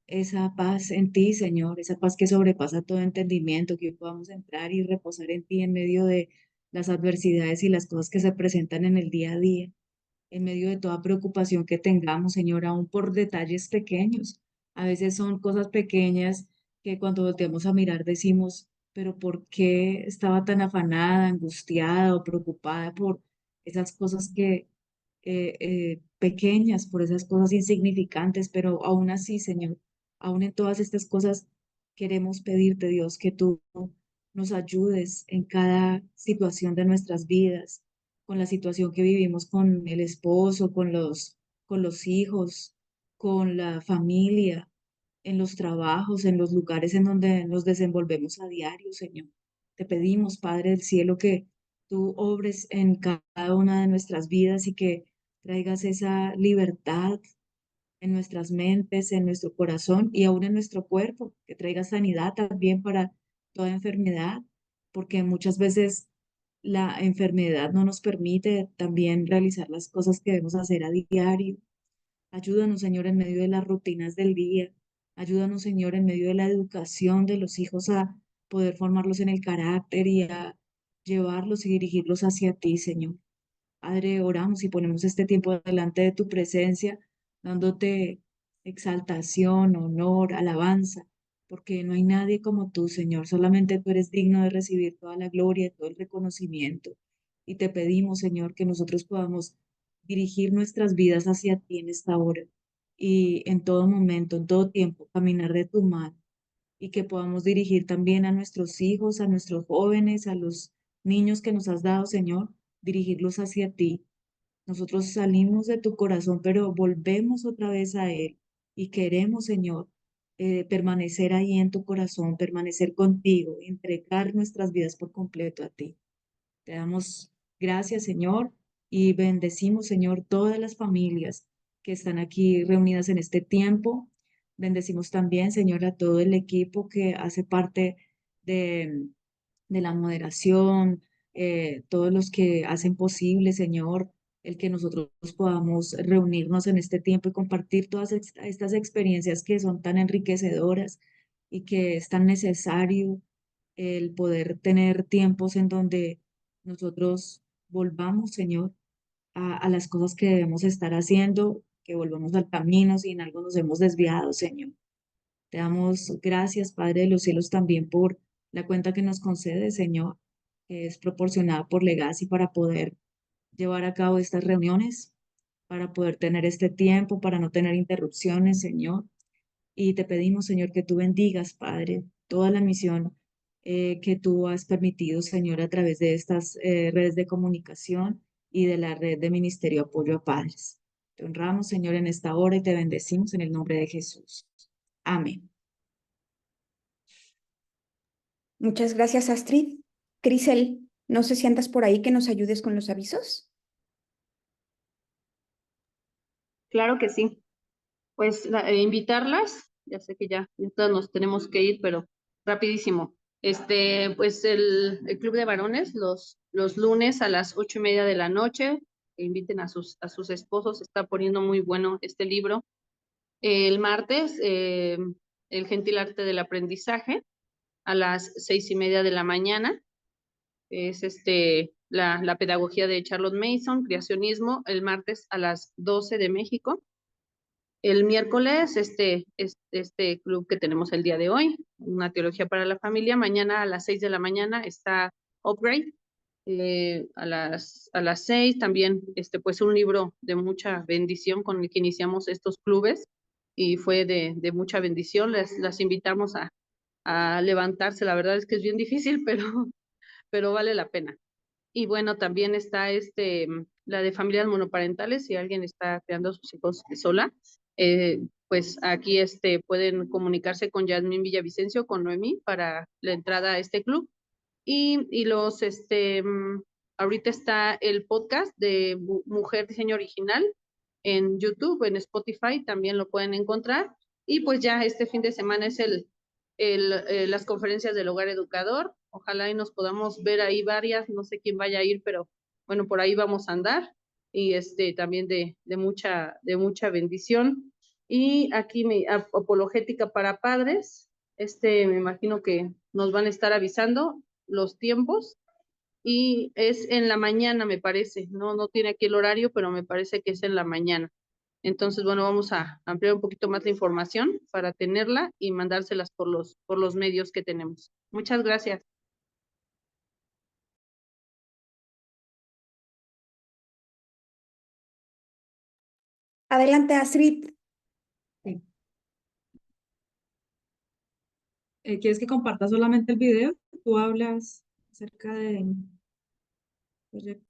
esa paz en ti, Señor, esa paz que sobrepasa todo entendimiento, que podamos entrar y reposar en ti en medio de las adversidades y las cosas que se presentan en el día a día, en medio de toda preocupación que tengamos, Señor, aún por detalles pequeños. A veces son cosas pequeñas que cuando volteamos a mirar decimos, pero ¿por qué estaba tan afanada, angustiada o preocupada por esas cosas pequeñas, por esas cosas insignificantes? Pero aún así, Señor, aún en todas estas cosas queremos pedirte, Dios, que tú nos ayudes en cada situación de nuestras vidas, con la situación que vivimos con el esposo, con los hijos, con la familia, en los trabajos, en los lugares en donde nos desenvolvemos a diario, Señor. Te pedimos, Padre del cielo, que tú obres en cada una de nuestras vidas y que traigas esa libertad en nuestras mentes, en nuestro corazón y aún en nuestro cuerpo, que traigas sanidad también para toda enfermedad, porque muchas veces la enfermedad no nos permite también realizar las cosas que debemos hacer a diario. Ayúdanos, Señor, en medio de las rutinas del día. Ayúdanos, Señor, en medio de la educación de los hijos a poder formarlos en el carácter y a llevarlos y dirigirlos hacia ti, Señor. Padre, oramos y ponemos este tiempo delante de tu presencia, dándote exaltación, honor, alabanza, porque no hay nadie como tú, Señor. Solamente tú eres digno de recibir toda la gloria y todo el reconocimiento. Y te pedimos, Señor, que nosotros podamos dirigir nuestras vidas hacia ti en esta hora y en todo momento, en todo tiempo, caminar de tu mano y que podamos dirigir también a nuestros hijos, a nuestros jóvenes, a los niños que nos has dado, Señor, dirigirlos hacia ti. Nosotros salimos de tu corazón, pero volvemos otra vez a Él y queremos, Señor, permanecer ahí en tu corazón, permanecer contigo, entregar nuestras vidas por completo a ti. Te damos gracias, Señor, y bendecimos, Señor, todas las familias que están aquí reunidas en este tiempo. Bendecimos también, Señor, a todo el equipo que hace parte de, de la moderación, todos los que hacen posible, Señor, el que nosotros podamos reunirnos en este tiempo y compartir todas estas experiencias que son tan enriquecedoras y que es tan necesario el poder tener tiempos en donde nosotros volvamos, Señor, a las cosas que debemos estar haciendo, que volvamos al camino si en algo nos hemos desviado, Señor. Te damos gracias, Padre de los cielos, también por la cuenta que nos concede, Señor, que es proporcionada por Legacy para poder llevar a cabo estas reuniones, para poder tener este tiempo, para no tener interrupciones, Señor. Y te pedimos, Señor, que tú bendigas, Padre, toda la misión que tú has permitido, Señor, a través de estas redes de comunicación y de la red de Ministerio Apoyo a Padres. Te honramos, Señor, en esta hora y te bendecimos en el nombre de Jesús. Amén. Muchas gracias, Astrid. Crisel, no sé si andas por ahí que nos ayudes con los avisos. Claro que sí. Pues invitarlas, ya sé que ya todos nos tenemos que ir, pero rapidísimo. Pues el Club de Varones los lunes a las 8:30 de la noche, que inviten a sus esposos, se está poniendo muy bueno este libro. El martes, El gentil arte del aprendizaje, a las 6:30 de la mañana, es la pedagogía de Charlotte Mason, creacionismo, el martes a las 12 de México. El miércoles, este club que tenemos el día de hoy, una teología para la familia. Mañana a las 6 de la mañana está Upgrade. A las 6 también, pues un libro de mucha bendición con el que iniciamos estos clubes y fue de mucha bendición. Las invitamos a levantarse. La verdad es que es bien difícil, pero vale la pena. Y bueno, también está la de familias monoparentales, si alguien está creando a sus hijos sola, pues aquí pueden comunicarse con Yasmín Villavicencio, con Noemí, para la entrada a este club. Y ahorita está el podcast de Mujer Diseño Original en YouTube, en Spotify, también lo pueden encontrar. Y pues ya este fin de semana es las conferencias del Hogar Educador. Ojalá y nos podamos ver ahí varias, no sé quién vaya a ir, pero bueno, por ahí vamos a andar. Y también de mucha bendición. Y aquí apologética para padres, me imagino que nos van a estar avisando los tiempos y es en la mañana, me parece. No tiene aquí el horario, pero me parece que es en la mañana. Entonces, bueno, vamos a ampliar un poquito más la información para tenerla y mandárselas por los medios que tenemos. Muchas gracias. Adelante, Astrid. Sí. ¿Quieres que comparta solamente el video? Tú hablas acerca del proyecto.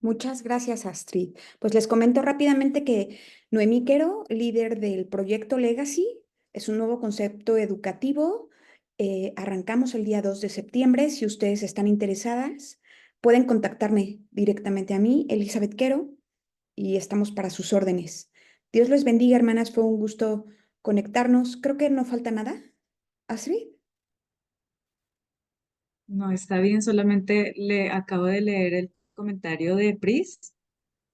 Muchas gracias, Astrid. Pues les comento rápidamente que Noemí Quero, líder del proyecto Legacy, es un nuevo concepto educativo. Arrancamos el día 2 de septiembre. Si ustedes están interesadas, pueden contactarme directamente a mí, Elizabeth Quero, y estamos para sus órdenes. Dios les bendiga, hermanas. Fue un gusto conectarnos. Creo que no falta nada. ¿Astrid? No, está bien, solamente le acabo de leer el comentario de Pris,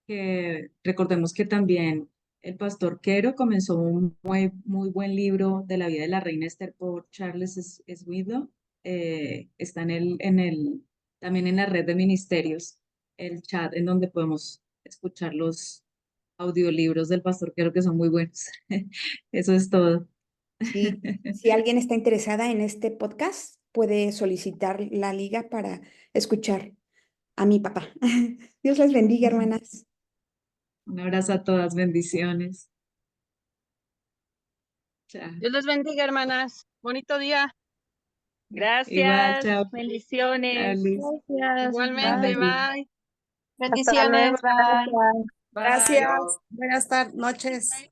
que recordemos que también el pastor Quero comenzó un muy buen libro de la vida de la reina Esther por Charles Swindoll. Está también en la red de ministerios, el chat en donde podemos escuchar los audiolibros del pastor Quero que son muy buenos. Eso es todo. Sí, si alguien está interesada en este podcast, puede solicitar la liga para escuchar a mi papá. Dios les bendiga, hermanas. Un abrazo a todas, bendiciones. Chao. Dios les bendiga, hermanas. Bonito día. Igual, Gracias, chao. bendiciones. Chao, Liz. Gracias. Igualmente, Bye. bye. Bendiciones. Bye. Bye. Gracias. Buenas noches.